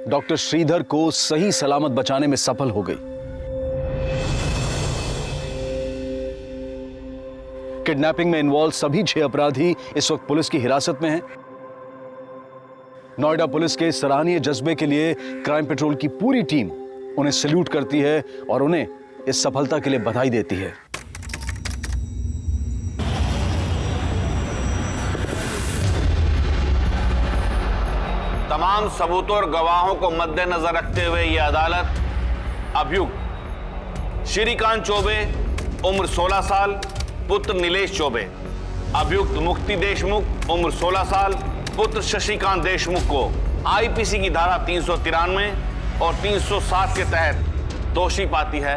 डॉक्टर श्रीधर को सही सलामत बचाने में सफल हो गई। किडनैपिंग में इन्वॉल्व सभी 6 अपराधी इस वक्त पुलिस की हिरासत में हैं। नोएडा पुलिस के सराहनीय जज्बे के लिए क्राइम पेट्रोल की पूरी टीम उन्हें सैल्यूट करती है और उन्हें इस सफलता के लिए बधाई देती है। तमाम सबूतों और गवाहों को मद्देनजर रखते हुए यह अदालत अभियुक्त श्रीकांत चौबे उम्र 16 साल पुत्र नीलेश चौबे, अभियुक्त मुक्ति देशमुख उम्र 16 साल पुत्र शशिकांत देशमुख को आईपीसी की धारा 393 और 307 के तहत दोषी पाती है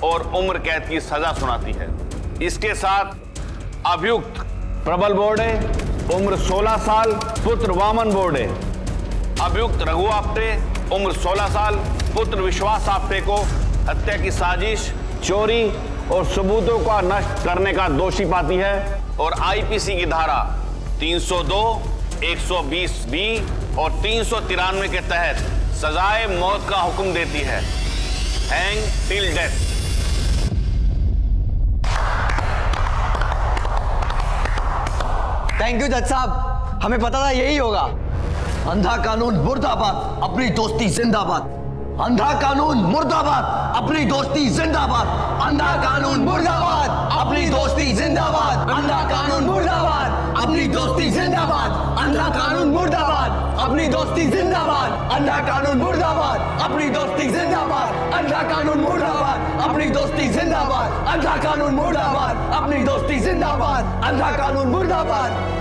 और उम्र कैद की सजा सुनाती है। इसके साथ अभियुक्त प्रबल बोर्डे उम्र 16 साल पुत्र वामन बोर्डे, अभियुक्त रघु आप्टे उम्र 16 साल पुत्र विश्वास आप्टे को हत्या की साजिश, चोरी और सबूतों का नष्ट करने का दोषी पाती है और आईपीसी की धारा 302, 120 बी और 393 के तहत सजाए मौत का हुक्म देती है, hang till death. Thank you जज साहब, हमें पता था यही होगा। अंधा कानून मुर्दाबाद, अपनी दोस्ती जिंदाबाद। अंधा कानून मुर्दाबाद, अपनी दोस्ती जिंदाबाद। अंधा कानून मुर्दाबाद, अपनी दोस्ती जिंदाबाद। अंधा कानून मुर्दाबाद, अपनी दोस्ती जिंदाबाद। अंधा कानून मुर्दाबाद, अपनी दोस्ती जिंदाबाद। अंधा कानून मुर्दाबाद, अपनी दोस्ती जिंदाबाद। अंधा कानून मुर्दाबाद, अपनी दोस्ती जिंदाबाद। अंधा कानून मुर्दाबाद, अपनी दोस्ती जिंदाबाद। अंधा कानून मुर्दाबाद।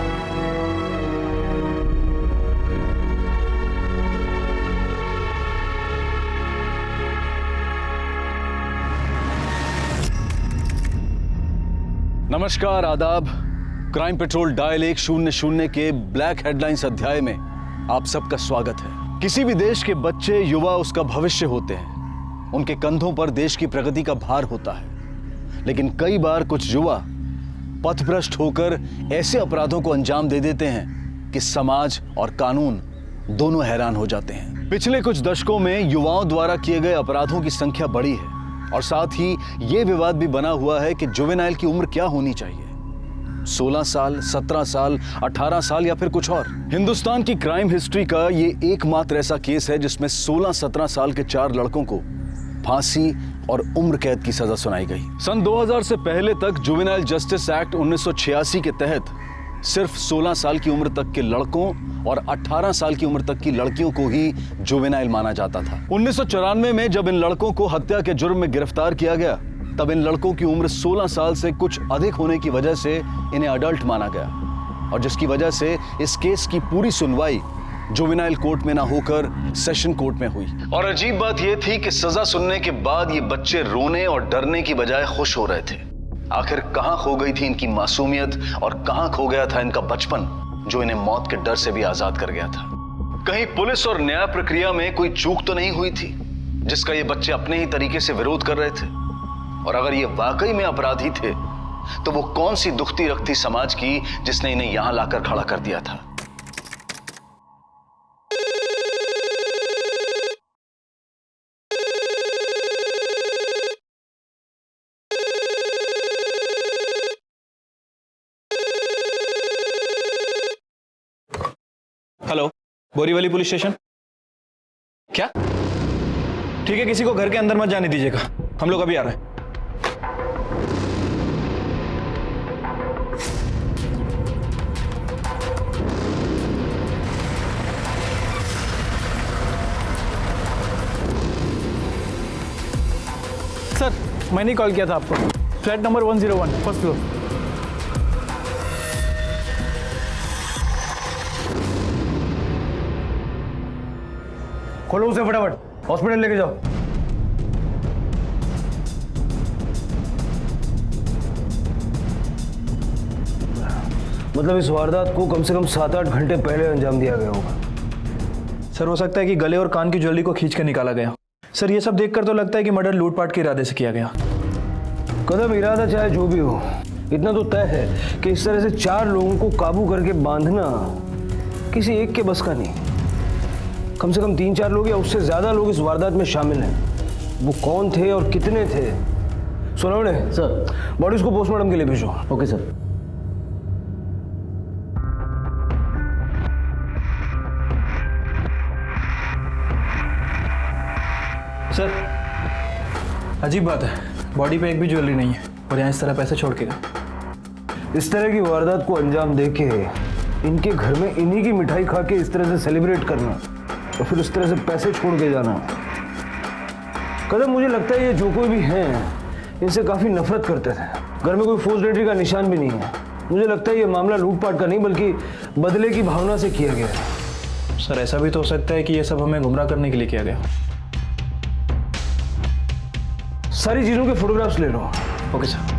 नमस्कार, आदाब। क्राइम पेट्रोल डायल 100 के ब्लैक हेडलाइंस अध्याय में आप सबका स्वागत है। किसी भी देश के बच्चे, युवा उसका भविष्य होते हैं। उनके कंधों पर देश की प्रगति का भार होता है। लेकिन कई बार कुछ युवा पथभ्रष्ट होकर ऐसे अपराधों को अंजाम दे देते हैं कि समाज और कानून दोनों हैरान हो जाते हैं। पिछले कुछ दशकों में युवाओं द्वारा किए गए अपराधों की संख्या बढ़ी है और साथ ही यह विवाद भी बना हुआ है कि जुवेनाइल की उम्र क्या होनी चाहिए, 16 साल, 17 साल, 18 साल या फिर कुछ और। हिंदुस्तान की क्राइम हिस्ट्री का ये एकमात्र ऐसा केस है जिसमें 16-17 साल के 4 लड़कों को फांसी और उम्र कैद की सजा सुनाई गई। सन 2000 से पहले तक जुवेनाइल जस्टिस एक्ट 1986 के तहत सिर्फ 16 साल की उम्र तक के लड़कों और 18 साल की उम्र तक की लड़कियों को ही जुवेनाइल माना जाता था। 1994 में जब इन लड़कों को हत्या के जुर्म में गिरफ्तार किया गया, तब इन लड़कों की उम्र 16 साल से कुछ अधिक होने की वजह से इन्हें अडल्ट माना गया और जिसकी वजह से इस केस की पूरी सुनवाई जुवेनाइल कोर्ट में ना होकर सेशन कोर्ट में हुई। और अजीब बात यह थी कि सजा सुनने के बाद ये बच्चे रोने और डरने की बजाय खुश हो रहे थे। आखिर कहां खो गई थी इनकी मासूमियत और कहां खो गया था इनका बचपन, जो इन्हें मौत के डर से भी आजाद कर गया था। कहीं पुलिस और न्याय प्रक्रिया में कोई चूक तो नहीं हुई थी जिसका ये बच्चे अपने ही तरीके से विरोध कर रहे थे? और अगर ये वाकई में अपराधी थे तो वो कौन सी दुखती रखती समाज की जिसने इन्हें यहां लाकर खड़ा कर दिया था? Hello, Borivali police station. क्या? ठीक है, किसी को घर के अंदर मत जाने दीजिएगा, हम लोग अभी आ रहे हैं। सर, मैंने कॉल किया था आपको। Flat number 101, first floor. खोलो उसे फटाफट, हॉस्पिटल लेके जाओ। मतलब इस वारदात को कम से कम 7-8 घंटे पहले अंजाम दिया गया होगा। सर, हो सकता है कि गले और कान की ज्वेलरी को खींच कर निकाला गया। सर, ये सब देखकर तो लगता है कि मर्डर लूटपाट के इरादे से किया गया। कदम इरादा चाहे जो भी हो, इतना तो तय है कि इस तरह से 4 लोगों को काबू करके बांधना किसी एक के बस का नहीं। कम से कम 3-4 लोग या उससे ज्यादा लोग इस वारदात में शामिल हैं। वो कौन थे और कितने थे? सुनाओ सर, बॉडीज को पोस्टमार्टम के लिए भेजो। Okay sir. सर, अजीब बात है, बॉडी पे एक भी ज्वेलरी नहीं है और यहाँ इस तरह पैसे छोड़ के गए। इस तरह की वारदात को अंजाम देके इनके घर में इन्हीं की मिठाई खा के इस तरह से सेलिब्रेट करना और फिर इस तरह से पैसे छोड़ के जाना, कदम मुझे लगता है ये जो कोई भी हैं इनसे काफ़ी नफरत करते थे। घर में कोई फोर्स एंट्री का निशान भी नहीं है। मुझे लगता है ये मामला लूटपाट का नहीं बल्कि बदले की भावना से किया गया है। सर, ऐसा भी तो हो सकता है कि ये सब हमें गुमराह करने के लिए किया गया। सारी चीज़ों के फोटोग्राफ्स ले लो। Okay sir.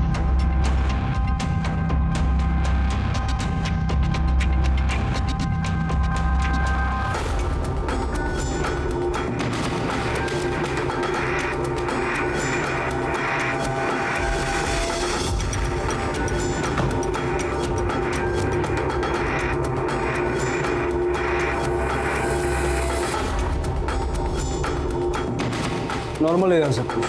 नॉर्मल है यहाँ सब कुछ।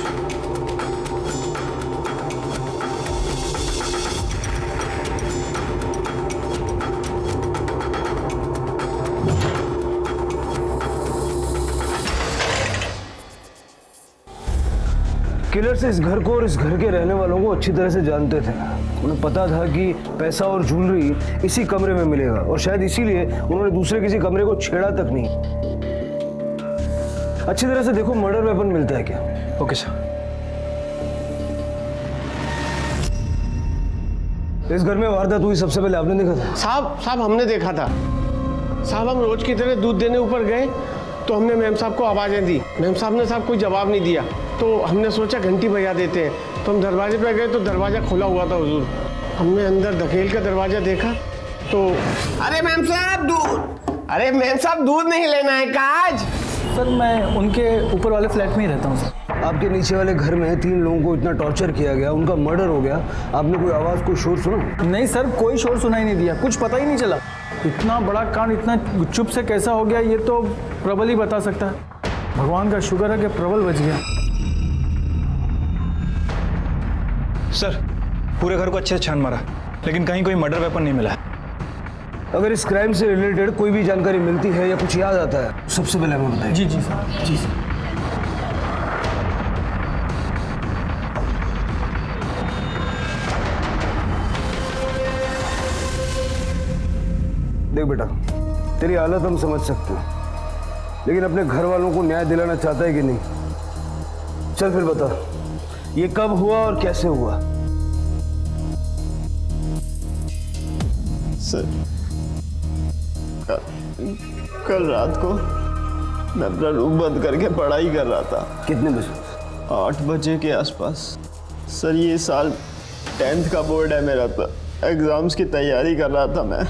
किलर्स इस घर को और इस घर के रहने वालों को अच्छी तरह से जानते थे। उन्हें पता था कि पैसा और ज्वेलरी इसी कमरे में मिलेगा और शायद इसीलिए उन्होंने दूसरे किसी कमरे को छेड़ा तक नहीं। अच्छी तरह से देखो मर्डर वेपन मिलता है क्या। Okay sir. इस घर में वारदात हुई सबसे पहले आपने देखा था? साहब हमने देखा था। साहब हम रोज की तरह दूध देने ऊपर गए तो हमने मैम साहब को आवाज़ें दी। मैम साहब ने साहब कोई जवाब नहीं दिया तो हमने सोचा घंटी बजा देते हैं। तो हम दरवाजे पे गए तो दरवाज़ा खुला हुआ था हुजूर। हमने अंदर धकेल का दरवाज़ा देखा तो अरे मैम साहब दूध नहीं लेना है काज। सर, मैं उनके ऊपर वाले फ्लैट में ही रहता हूँ सर। आपके नीचे वाले घर में 3 लोगों को इतना टॉर्चर किया गया, उनका मर्डर हो गया, आपने कोई आवाज़ कोई शोर सुना? नहीं सर, कोई शोर सुनाई नहीं दिया, कुछ पता ही नहीं चला। इतना बड़ा कांड इतना चुप से कैसा हो गया ये तो प्रबल ही बता सकता है। भगवान का शुक्र है कि प्रबल बच गया। सर, पूरे घर को अच्छे से छान मारा लेकिन कहीं कोई मर्डर वेपन नहीं मिला। अगर इस क्राइम से रिलेटेड कोई भी जानकारी मिलती है या कुछ याद आता है सबसे पहले हमें बताइए। जी सर, जी सर। देख बेटा, तेरी हालत हम समझ सकते हैं लेकिन अपने घर वालों को न्याय दिलाना चाहता है कि नहीं? चल फिर बता, ये कब हुआ और कैसे हुआ? सर, कल रात को मैं अपना रूम बंद करके पढ़ाई कर रहा था। कितने बजे? 8 बजे के आसपास। सर, ये साल 10th का बोर्ड है मेरा, तो एग्जाम्स की तैयारी कर रहा था मैं।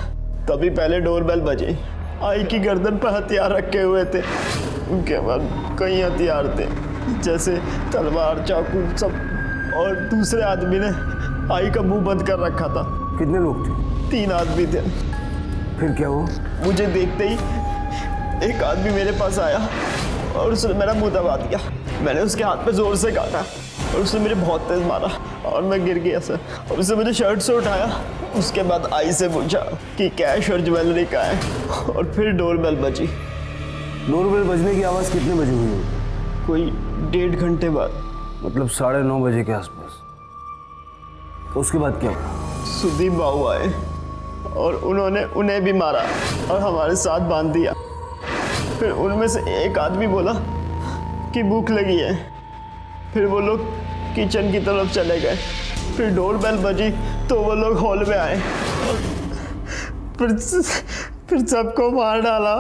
तभी पहले डोरबेल बजी। आई की गर्दन पर हथियार रखे हुए थे, उनके बाद कई हथियार थे जैसे तलवार, चाकू सब, और दूसरे आदमी ने आई का मुंह बंद कर रखा था। कितने लोग थे? 3 आदमी थे। फिर क्या हुआ? मुझे देखते ही एक आदमी मेरे पास आया और उसने मेरा मुंह दबा दिया। मैंने उसके हाथ पे जोर से काटा और उसने मुझे बहुत तेज मारा और मैं गिर गया सर। और उसने मुझे शर्ट से उठाया। उसके बाद आई से पूछा कि कैश और ज्वेलरी कहाँ है, और फिर डोरबेल बजी। डोरबेल बजने की आवाज़ कितने बजे हुई? कोई 1.5 घंटे बाद, मतलब 9:30 बजे के आसपास। उसके बाद क्या हुआ? सुदीप बाबू आए और उन्होंने उन्हें भी मारा और हमारे साथ बांध दिया। फिर उनमें से एक आदमी बोला कि भूख लगी है। फिर वो लोग किचन की तरफ चले गए। फिर डोरबेल बजी तो वो लोग हॉल में आए और फिर सबको मार डाला।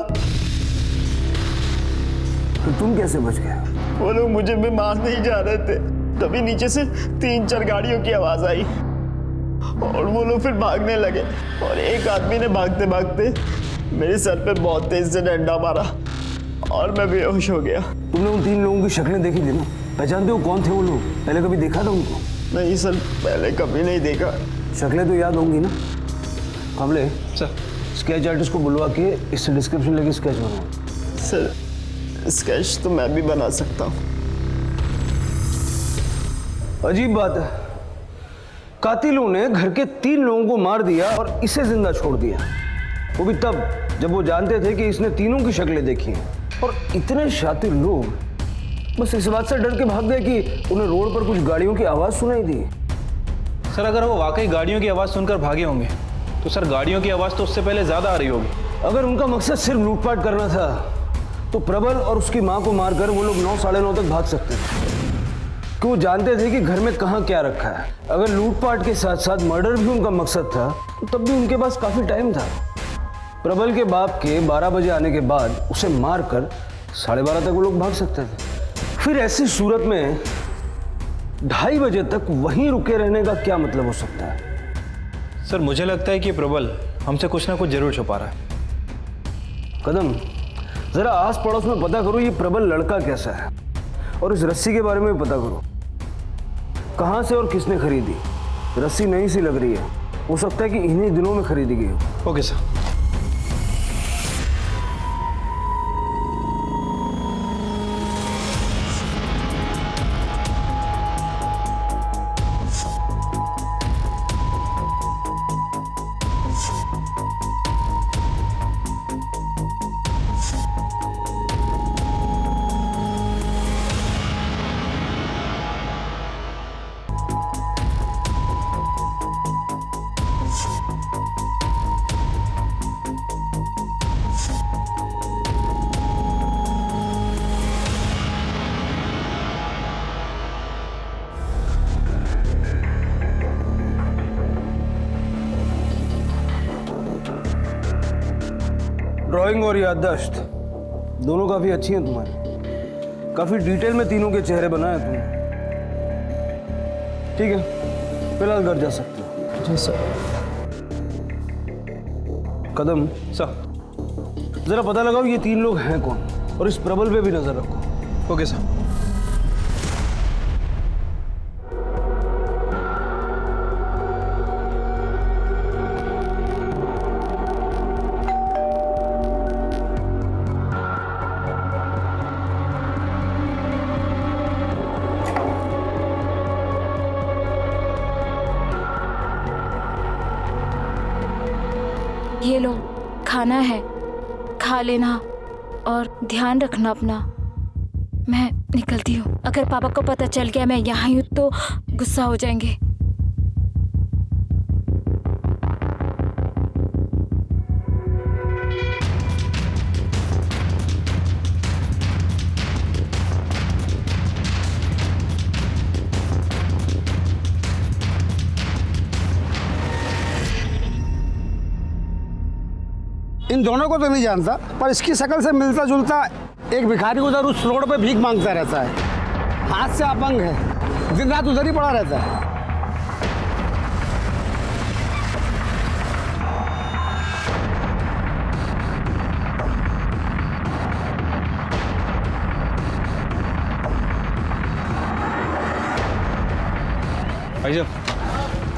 तो तुम कैसे बच गए? वो लोग मुझे भी मारने ही जा रहे थे, तभी नीचे से 3-4 गाड़ियों की आवाज़ आई और वो लोग फिर भागने लगे। और एक आदमी ने भागते भागते मेरे सर पे बहुत तेज से डंडा मारा और मैं बेहोश हो गया। तुमने उन 3 लोगों की शक्लें देखी थी ना? पहचानते हो कौन थे वो लोग? पहले कभी देखा था उनको? नहीं सर, पहले कभी नहीं देखा। शक्लें तो याद होंगी ना? हमले सर, स्केच आर्टिस्ट को बुलवा के इससे डिस्क्रिप्शन लेके स्केच बनाओ। सर, स्केच तो मैं भी बना सकता हूँ। अजीब बात है, कातिलों ने घर के 3 लोगों को मार दिया और इसे जिंदा छोड़ दिया, वो भी तब जब वो जानते थे कि इसने तीनों की शक्लें देखी हैं। और इतने शातिर लोग बस इस बात से डर के भाग गए कि उन्हें रोड पर कुछ गाड़ियों की आवाज़ सुनाई दी। सर अगर वो वाकई गाड़ियों की आवाज़ सुनकर भागे होंगे तो सर गाड़ियों की आवाज़ तो उससे पहले ज़्यादा आ रही होगी। अगर उनका मकसद सिर्फ लूटपाट करना था तो प्रबल और उसकी माँ को मारकर वो लोग 9 साढ़े 9 तक भाग सकते थे, कि वो जानते थे कि घर में कहाँ क्या रखा है। अगर लूटपाट के साथ साथ मर्डर भी उनका मकसद था तो तब भी उनके पास काफ़ी टाइम था। प्रबल के बाप के 12 बजे आने के बाद उसे मारकर 12:30 तक वो लोग भाग सकते थे। फिर ऐसी सूरत में 2:30 बजे तक वहीं रुके रहने का क्या मतलब हो सकता है? सर मुझे लगता है कि प्रबल हमसे कुछ ना कुछ जरूर छुपा रहा है। कदम, जरा आस पड़ोस में पता करो ये प्रबल लड़का कैसा है, और इस रस्सी के बारे में भी पता करो, कहाँ से और किसने खरीदी। रस्सी नई सी लग रही है, हो सकता है कि इन्हीं दिनों में खरीदी गई हो। Okay sir. ड्राइंग और याददाश्त दोनों काफी अच्छी हैं तुम्हारी। काफी डिटेल में तीनों के चेहरे बनाए तुमने। ठीक है, फिलहाल घर जा सकते हो। जी सर। कदम सर, जरा पता लगाओ ये 3 लोग हैं कौन, और इस प्रबल पे भी नजर रखो। Okay sir. ये लो, खाना है, खा लेना और ध्यान रखना अपना। मैं निकलती हूँ। अगर पापा को पता चल गया मैं यहाँ हूँ तो गुस्सा हो जाएंगे। इन दोनों को तो नहीं जानता, पर इसकी शक्ल से मिलता जुलता एक भिखारी उधर उस रोड पे भीख मांगता रहता है। हाथ से अपंग है, दिन रात उधर ही पड़ा रहता है। भाई साहब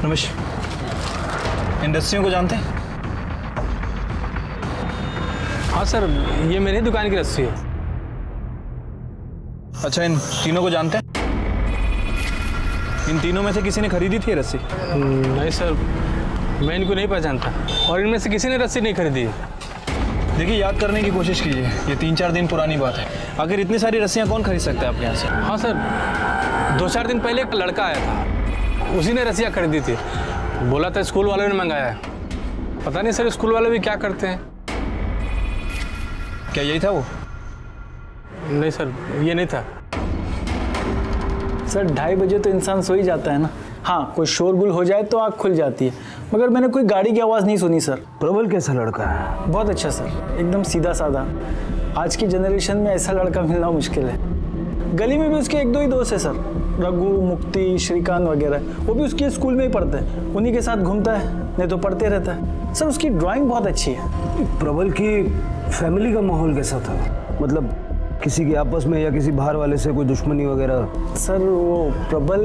नमस्कार, इन रस्सियों को जानते हैं? हाँ सर, ये मेरी दुकान की रस्सी है। अच्छा, इन तीनों को जानते हैं? इन तीनों में से किसी ने खरीदी थी रस्सी? नहीं सर, मैं इनको नहीं पहचानता, और इनमें से किसी ने रस्सी नहीं खरीदी है। देखिए, याद करने की कोशिश कीजिए, ये 3-4 दिन पुरानी बात है। आखिर इतनी सारी रस्सियाँ कौन खरीद सकता है आपके यहाँ से? हाँ सर, 2-4 दिन पहले एक लड़का आया था, उसी ने रस्सियाँ खरीदी थी। बोला था स्कूल वालों ने मंगाया है। पता नहीं सर स्कूल वाले भी क्या करते हैं। क्या यही था वो? नहीं सर, ये नहीं था सर। 2:30 बजे तो इंसान सो ही जाता है ना। हाँ, कोई शोरगुल हो जाए तो आँख खुल जाती है, मगर मैंने कोई गाड़ी की आवाज़ नहीं सुनी सर। प्रबल कैसा लड़का है? बहुत अच्छा सर, एकदम सीधा साधा। आज की जनरेशन में ऐसा लड़का मिलना मुश्किल है। गली में भी उसके 1-2 ही दोस्त है सर, रघु, मुक्ति, श्रीकांत वगैरह। वो भी उसके स्कूल में ही पढ़ते हैं, उन्हीं के साथ घूमता है, नहीं तो पढ़ते रहता है सर। उसकी ड्राइंग बहुत अच्छी है। प्रबल की फैमिली का माहौल कैसा था? मतलब किसी के आपस में या किसी बाहर वाले से कोई दुश्मनी वगैरह? सर वो प्रबल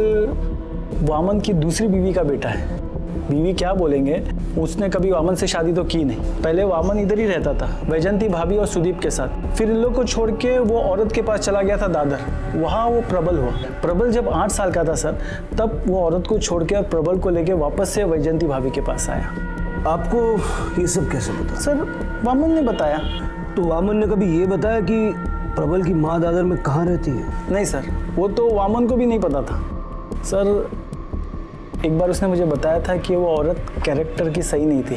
वामन की दूसरी बीवी का बेटा है। बीवी क्या बोलेंगे, उसने कभी वामन से शादी तो की नहीं। पहले वामन इधर ही रहता था, वैजंती भाभी और सुदीप के साथ। फिर इन लोग को छोड़ के वो औरत के पास चला गया था दादर, वहाँ वो प्रबल हुआ। प्रबल जब 8 साल का था सर, तब वो औरत को छोड़ के और प्रबल को लेके वापस से वैजंती भाभी के पास आया। आपको ये सब कैसे पता? सर वामन ने बताया। तो वामन ने कभी ये बताया कि प्रबल की माँ दादर में कहाँ रहती है? नहीं सर, वो तो वामन को भी नहीं पता था सर। एक बार उसने मुझे बताया था कि वो औरत कैरेक्टर की सही नहीं थी,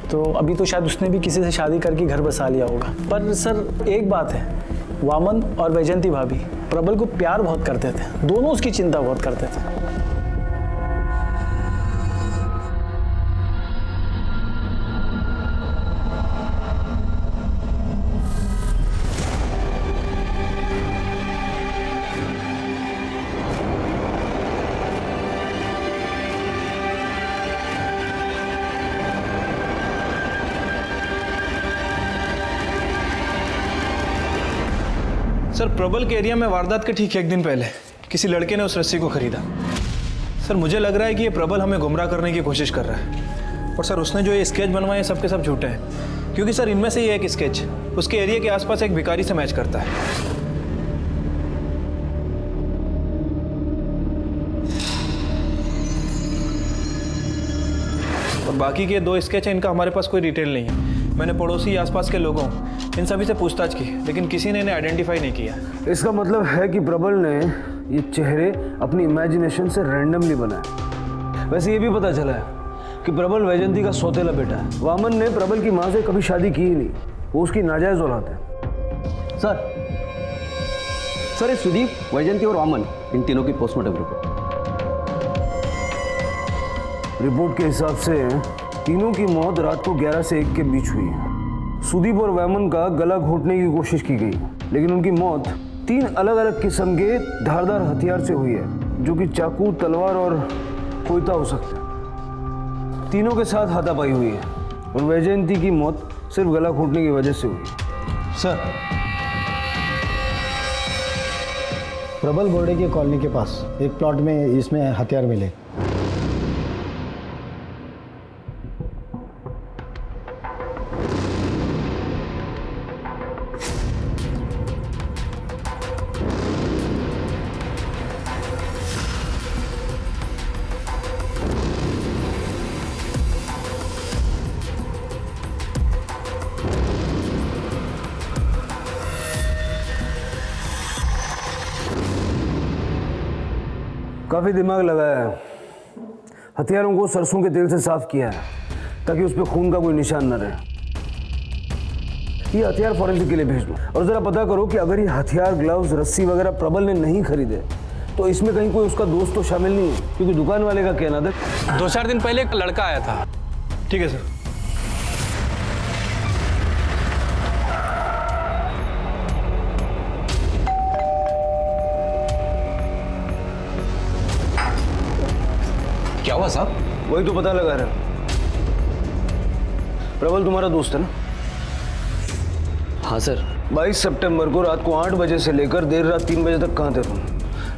तो अभी तो शायद उसने भी किसी से शादी करके घर बसा लिया होगा। पर सर एक बात है, वामन और वैजंती भाभी प्रबल को प्यार बहुत करते थे, दोनों उसकी चिंता बहुत करते थे। सर प्रबल के एरिया में वारदात के ठीक एक दिन पहले किसी लड़के ने उस रस्सी को खरीदा। सर मुझे लग रहा है कि ये प्रबल हमें गुमराह करने की कोशिश कर रहा है। और सर उसने जो ये स्केच बनवाए सब के सब झूठे हैं, क्योंकि सर इनमें से ये एक स्केच उसके एरिया के आसपास एक भिखारी से मैच करता है। और बाकी के 2 स्केच हैं, इनका हमारे पास कोई डिटेल नहीं है। मैंने पड़ोसी आसपास के लोगों इन सभी से पूछताछ की, लेकिन किसी ने इन्हें आइडेंटिफाई नहीं किया। इसका मतलब है कि प्रबल ने ये चेहरे अपनी इमेजिनेशन से रैंडमली बनाए। वैसे ये भी पता चला है कि प्रबल वैजंती का सौतेला बेटा है। वामन ने प्रबल की माँ से कभी शादी की ही नहीं, वो उसकी नाजायज औलाद है। सर ये सुदीप, वैजंती और वामन, इन तीनों की पोस्टमार्टम रिपोर्ट के हिसाब से तीनों की मौत रात को 11 से 1 के बीच हुई है। सुदीप और वैमन का गला घोटने की कोशिश की गई, लेकिन उनकी मौत 3 अलग अलग किस्म के धारदार हथियार से हुई है, जो कि चाकू, तलवार और कोयता हो सकते हैं। तीनों के साथ हाथापाई हुई है और वैजयंती की मौत सिर्फ गला घोटने की वजह से हुई। सर प्रबल बोर्डे की कॉलोनी के पास एक प्लॉट में इसमें हथियार मिले। काफ़ी दिमाग लगाया है, हथियारों को सरसों के तेल से साफ किया है ताकि उस पर खून का कोई निशान न रहे। ये हथियार फॉरेंसिक के लिए भेज दो और ज़रा पता करो कि अगर ये हथियार, ग्लव्स, रस्सी वगैरह प्रबल ने नहीं खरीदे तो इसमें कहीं कोई उसका दोस्त तो शामिल नहीं है, क्योंकि दुकान वाले का कहना था 2-4 दिन पहले एक लड़का आया था। ठीक है सर। क्या हुआ साहब? वही तो पता लगा रहे। प्रबल तुम्हारा दोस्त है ना? हाँ सर। 22 सितंबर को रात को 8 बजे से लेकर देर रात 3 बजे तक कहाँ थे तुम?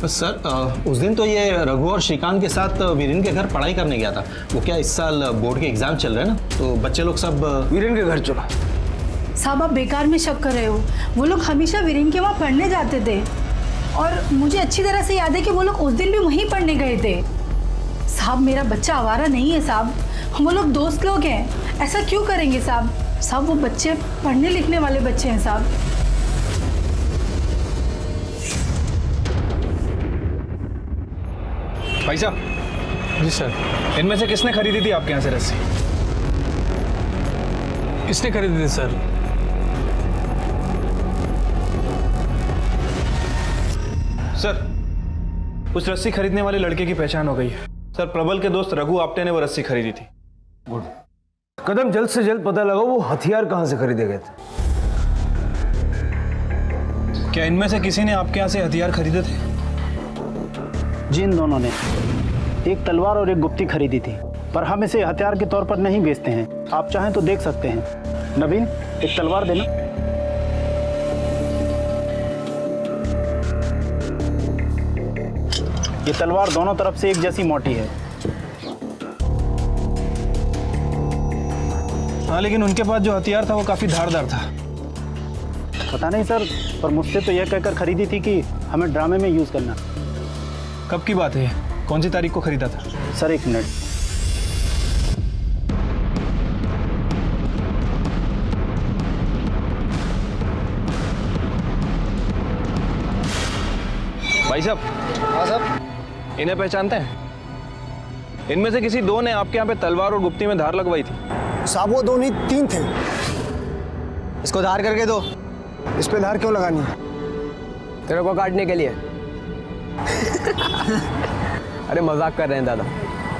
सर उस दिन तो ये रघु और श्रीकांत के साथ वीरेन के घर पढ़ाई करने गया था। वो क्या इस साल बोर्ड के एग्जाम चल रहे हैं ना, तो बच्चे लोग सब वीरेन के घर चला। साहब आप बेकार में शक कर रहे हो, वो लोग हमेशा वीरेन के वहाँ पढ़ने जाते थे और मुझे अच्छी तरह से याद है कि वो लोग उस दिन भी वहीं पढ़ने गए थे। साहब मेरा बच्चा आवारा नहीं है साहब, वो लोग दोस्त लोग हैं, ऐसा क्यों करेंगे साहब? साहब वो बच्चे पढ़ने लिखने वाले बच्चे हैं साहब। भाई साहब। जी सर। इनमें से किसने खरीदी थी आपके यहाँ से रस्सी? किसने खरीदी थी सर? सर उस रस्सी खरीदने वाले लड़के की पहचान हो गई है। सर प्रबल के दोस्त रघु आप्टे ने वो रस्सी खरीदी थी। गुड। कदम जल्द से जल्द पता लगाओ वो हथियार कहाँ से खरीदे गए थे। क्या इनमें से किसी ने आपके यहाँ से हथियार खरीदे थे? जी इन दोनों ने एक तलवार और एक गुप्ती खरीदी थी, पर हम इसे हथियार के तौर पर नहीं बेचते हैं। आप चाहें तो देख सकते हैं। नवीन एक तलवार देना। ये तलवार दोनों तरफ से एक जैसी मोटी है। हाँ लेकिन उनके पास जो हथियार था वो काफी धारदार था। पता नहीं सर, पर मुझसे तो यह कहकर खरीदी थी कि हमें ड्रामे में यूज करना। कब की बात है? कौन सी तारीख को खरीदा था? Sir 1 minute. भाई साहब। हाँ साहब। इन्हें पहचानते हैं? इनमें से किसी दो ने आपके यहाँ पे तलवार और गुप्ती में धार लगवाई थी। साहब वो दो नहीं 3 थे। इसको धार करके दो। इस पे धार क्यों लगानी है? तेरे को काटने के लिए। अरे मजाक कर रहे हैं दादा,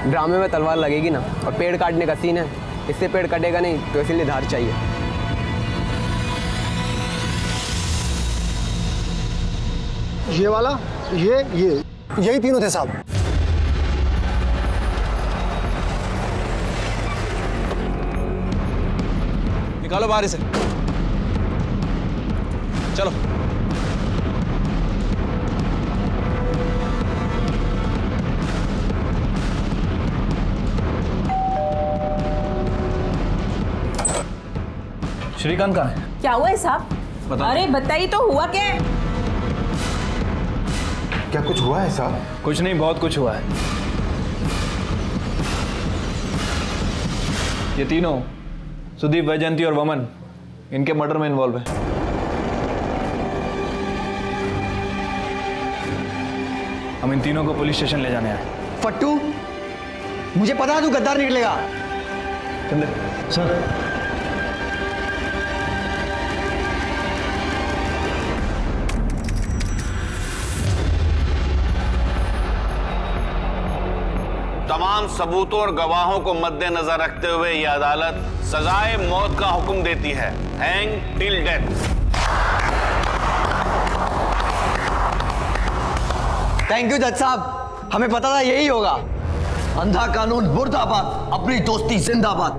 ड्रामे में तलवार लगेगी ना, और पेड़ काटने का सीन है, इससे पेड़ कटेगा नहीं, तो इसीलिए धार चाहिए। ये वाला, यही तीनों थे साहब। निकालो बाहर इसे, चलो। श्रीकांत कहाँ है? क्या हुआ है साहब? अरे बताइए तो, हुआ क्या है? क्या कुछ हुआ है साहब? कुछ नहीं, बहुत कुछ हुआ है। ये तीनों, सुदीप, वैजयंती और वमन, इनके मर्डर में इन्वॉल्व है। हम इन तीनों को पुलिस स्टेशन ले जाने आए। फट्टू, मुझे पता है तू गद्दार निकलेगा। सर, तमाम सबूतों और गवाहों को मद्देनजर रखते हुए यह अदालत सजाए मौत का हुक्म देती है, hang till death. Thank you जज साहब, हमें पता था यही होगा। अंधा कानून मुर्दाबाद, अपनी दोस्ती जिंदाबाद।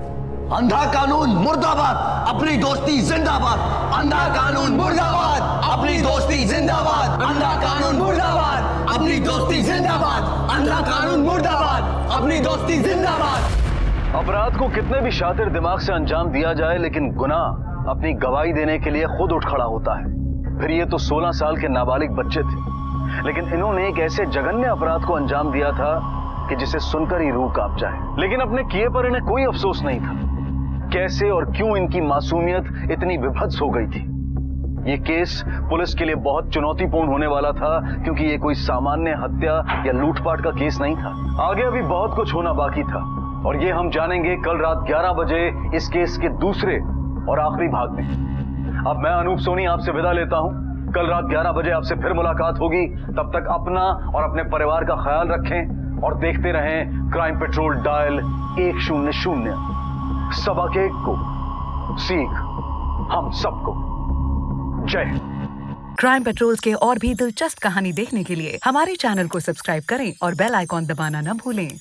अंधा कानून मुर्दाबाद, अपनी दोस्ती जिंदाबाद। अंधा कानून मुर्दाबाद, अपनी दोस्ती जिंदाबाद। अंधा कानून मुर्दाबाद, अपनी दोस्ती जिंदाबाद। अंधा कानून मुर्दाबाद, अपनी दोस्ती जिंदाबाद। अपराध को कितने भी शातिर दिमाग से अंजाम दिया जाए, लेकिन गुनाह अपनी गवाही देने के लिए खुद उठ खड़ा होता है। फिर ये तो 16 साल के नाबालिग बच्चे थे, लेकिन इन्होंने एक ऐसे जघन्य अपराध को अंजाम दिया था कि जिसे सुनकर ही रूह कांप जाए। लेकिन अपने किए पर इन्हें कोई अफसोस नहीं था। कैसे और क्यों इनकी मासूमियत इतनी विभत्स हो गई थी? ये केस पुलिस के लिए बहुत चुनौतीपूर्ण होने वाला था, क्योंकि ये कोई सामान्य हत्या या लूटपाट का केस नहीं था। आगे अभी बहुत कुछ होना बाकी था, और ये हम जानेंगे कल रात 11 बजे इस केस के दूसरे और आखिरी भाग में। अब मैं अनूप सोनी आपसे विदा लेता हूं। कल रात 11 बजे आपसे फिर मुलाकात होगी। तब तक अपना और अपने परिवार का ख्याल रखें और देखते रहें क्राइम पेट्रोल डायल 100। सबक एक को, सीख हम सबको। जय हिंद। क्राइम पेट्रोल के और भी दिलचस्प कहानी देखने के लिए हमारे चैनल को सब्सक्राइब करें और बेल आइकॉन दबाना न भूलें।